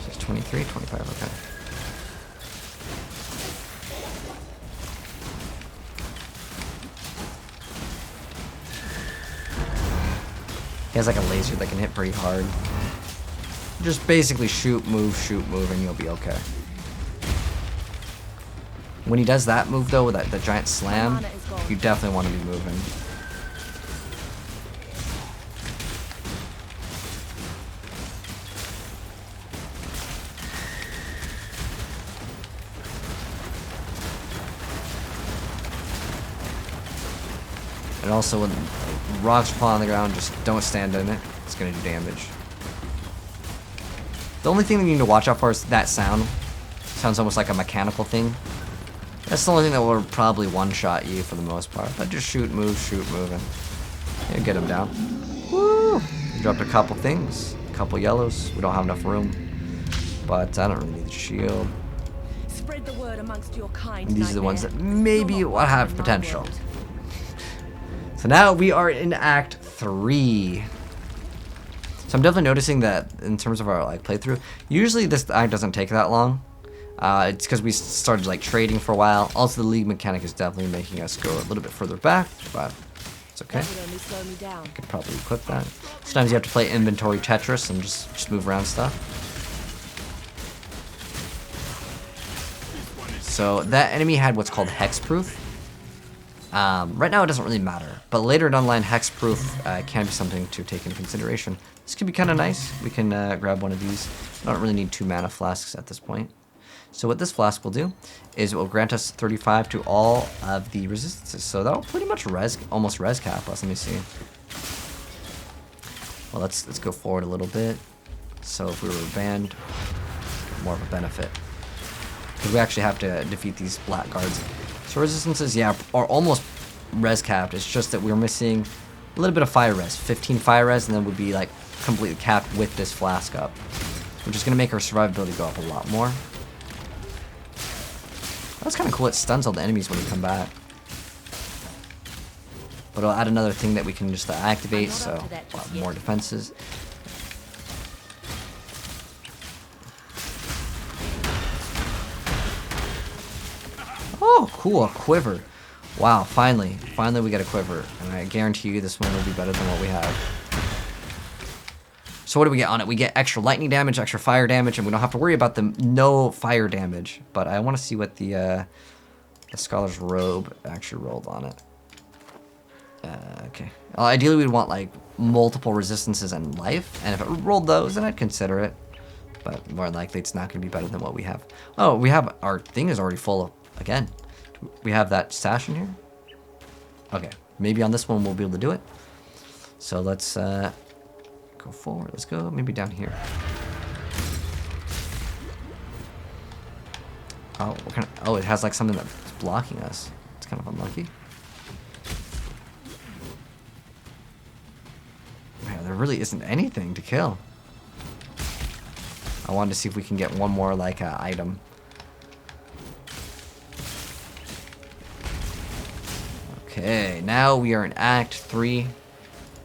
This is 23, 25, okay. He has like a laser that can hit pretty hard. Just basically shoot, move, and you'll be okay. When he does that move though, with that giant slam, you definitely want to be moving. And also when rocks fall on the ground, just don't stand in it. It's going to do damage. The only thing that you need to watch out for is that sound. Sounds almost like a mechanical thing. That's the only thing that will probably one-shot you for the most part. But just shoot, move, and you'll get him down. Woo! We dropped a couple things. A couple yellows. We don't have enough room. But I don't really need the shield. Spread the word amongst your kind. And these are the ones that maybe will have potential. So now we are in Act 3. So I'm definitely noticing that in terms of our like playthrough, usually this act doesn't take that long. It's because we started like trading for a while. Also, the league mechanic is definitely making us go a little bit further back, but it's okay. That would only slow me down. I could probably equip that. Sometimes you have to play inventory Tetris and just move around stuff. So that enemy had what's called hexproof. Right now it doesn't really matter, but later down the line, hexproof can be something to take into consideration. This could be kind of nice. We can grab one of these. I don't really need 2 mana flasks at this point. So what this flask will do is it will grant us 35 to all of the resistances. So that'll pretty much almost res cap us. Let me see. Well, let's go forward a little bit. So if we were banned, more of a benefit. Because we actually have to defeat these black guards. So resistances, yeah, are almost res capped. It's just that we're missing a little bit of fire res. 15 fire res, and then would be like completely capped with this flask up. Which is going to make our survivability go up a lot more. That's kind of cool. It stuns all the enemies when you come back. But it'll add another thing that we can just activate, so a lot more defenses. Oh, cool, a quiver. Wow, finally we get a quiver. And I guarantee you this one will be better than what we have. So what do we get on it? We get extra lightning damage, extra fire damage, and we don't have to worry about the no fire damage. But I want to see what the Scholar's Robe actually rolled on it. Okay. Well, ideally we'd want like multiple resistances and life, and if it rolled those, then I'd consider it. But more than likely it's not going to be better than what we have. Oh, we have, our thing is already full again. We have that stash in here. Okay, maybe on this one we'll be able to do it. So let's go forward. Let's go maybe down here. Oh, what kind of, oh, it has like something that's blocking us. It's kind of unlucky. Man, there really isn't anything to kill. I wanted to see if we can get one more like item. Okay, now we are in Act 3.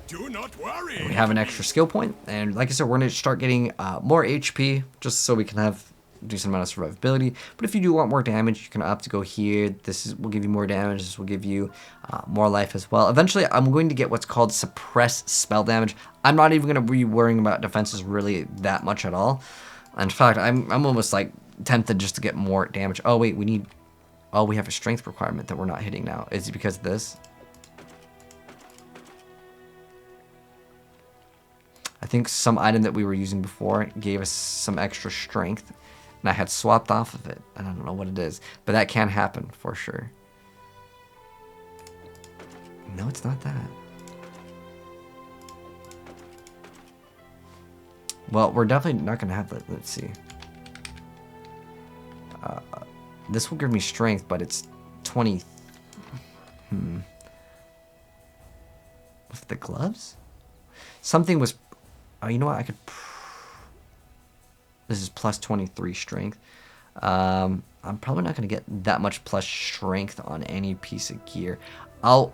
Do not worry. And we have an extra skill point, and like I said, we're going to start getting more HP, just so we can have a decent amount of survivability. But if you do want more damage, you can opt to go here. This will give you more damage. This will give you more life as well. Eventually, I'm going to get what's called suppress spell damage. I'm not even going to be worrying about defenses really that much at all. In fact, I'm almost like tempted just to get more damage. Oh wait, we need. Oh, we have a strength requirement that we're not hitting now. Is it because of this? I think some item that we were using before gave us some extra strength, and I had swapped off of it. I don't know what it is, but that can happen for sure. No, it's not that. Well, we're definitely not going to have that. Let's see. This will give me strength, but it's 20. With the gloves? Something was... Oh, you know what? I could... This is plus 23 strength. I'm probably not going to get that much plus strength on any piece of gear. Oh,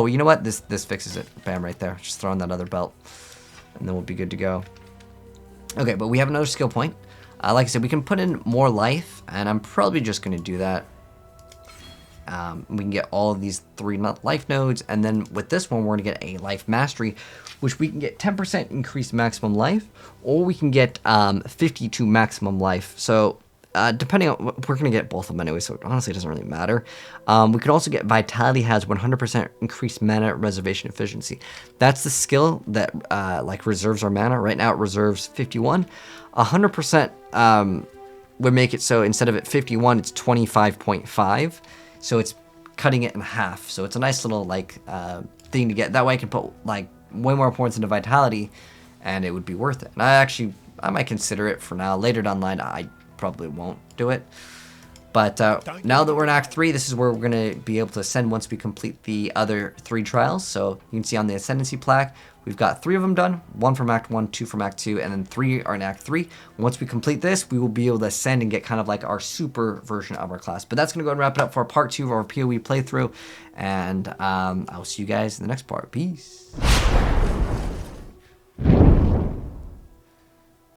you know what? This fixes it. Bam, right there. Just throw on that other belt. And then we'll be good to go. Okay, but we have another skill point. Like I said, we can put in more life, and I'm probably just going to do that. We can get all of these 3 life nodes, and then with this one, we're going to get a life mastery, which we can get 10% increased maximum life, or we can get 52 maximum life. So depending on, we're going to get both of them anyway, so honestly, it doesn't really matter. We could also get Vitality has 100% increased mana reservation efficiency. That's the skill that like reserves our mana. Right now, it reserves 51. 100% would make it so instead of at 51, it's 25.5. So it's cutting it in half. So it's a nice little like thing to get. That way I can put like way more points into Vitality, and it would be worth it. And I might consider it for now. Later down the line, I probably won't do it. But now that we're in Act 3, this is where we're going to be able to ascend once we complete the other 3 trials. So you can see on the Ascendency plaque, we've got 3 of them done. 1 from Act 1, 2 from Act 2, and then 3 are in Act 3. Once we complete this, we will be able to ascend and get kind of like our super version of our class. But that's going to go and wrap it up for Part 2 of our PoE playthrough. And I will see you guys in the next part. Peace.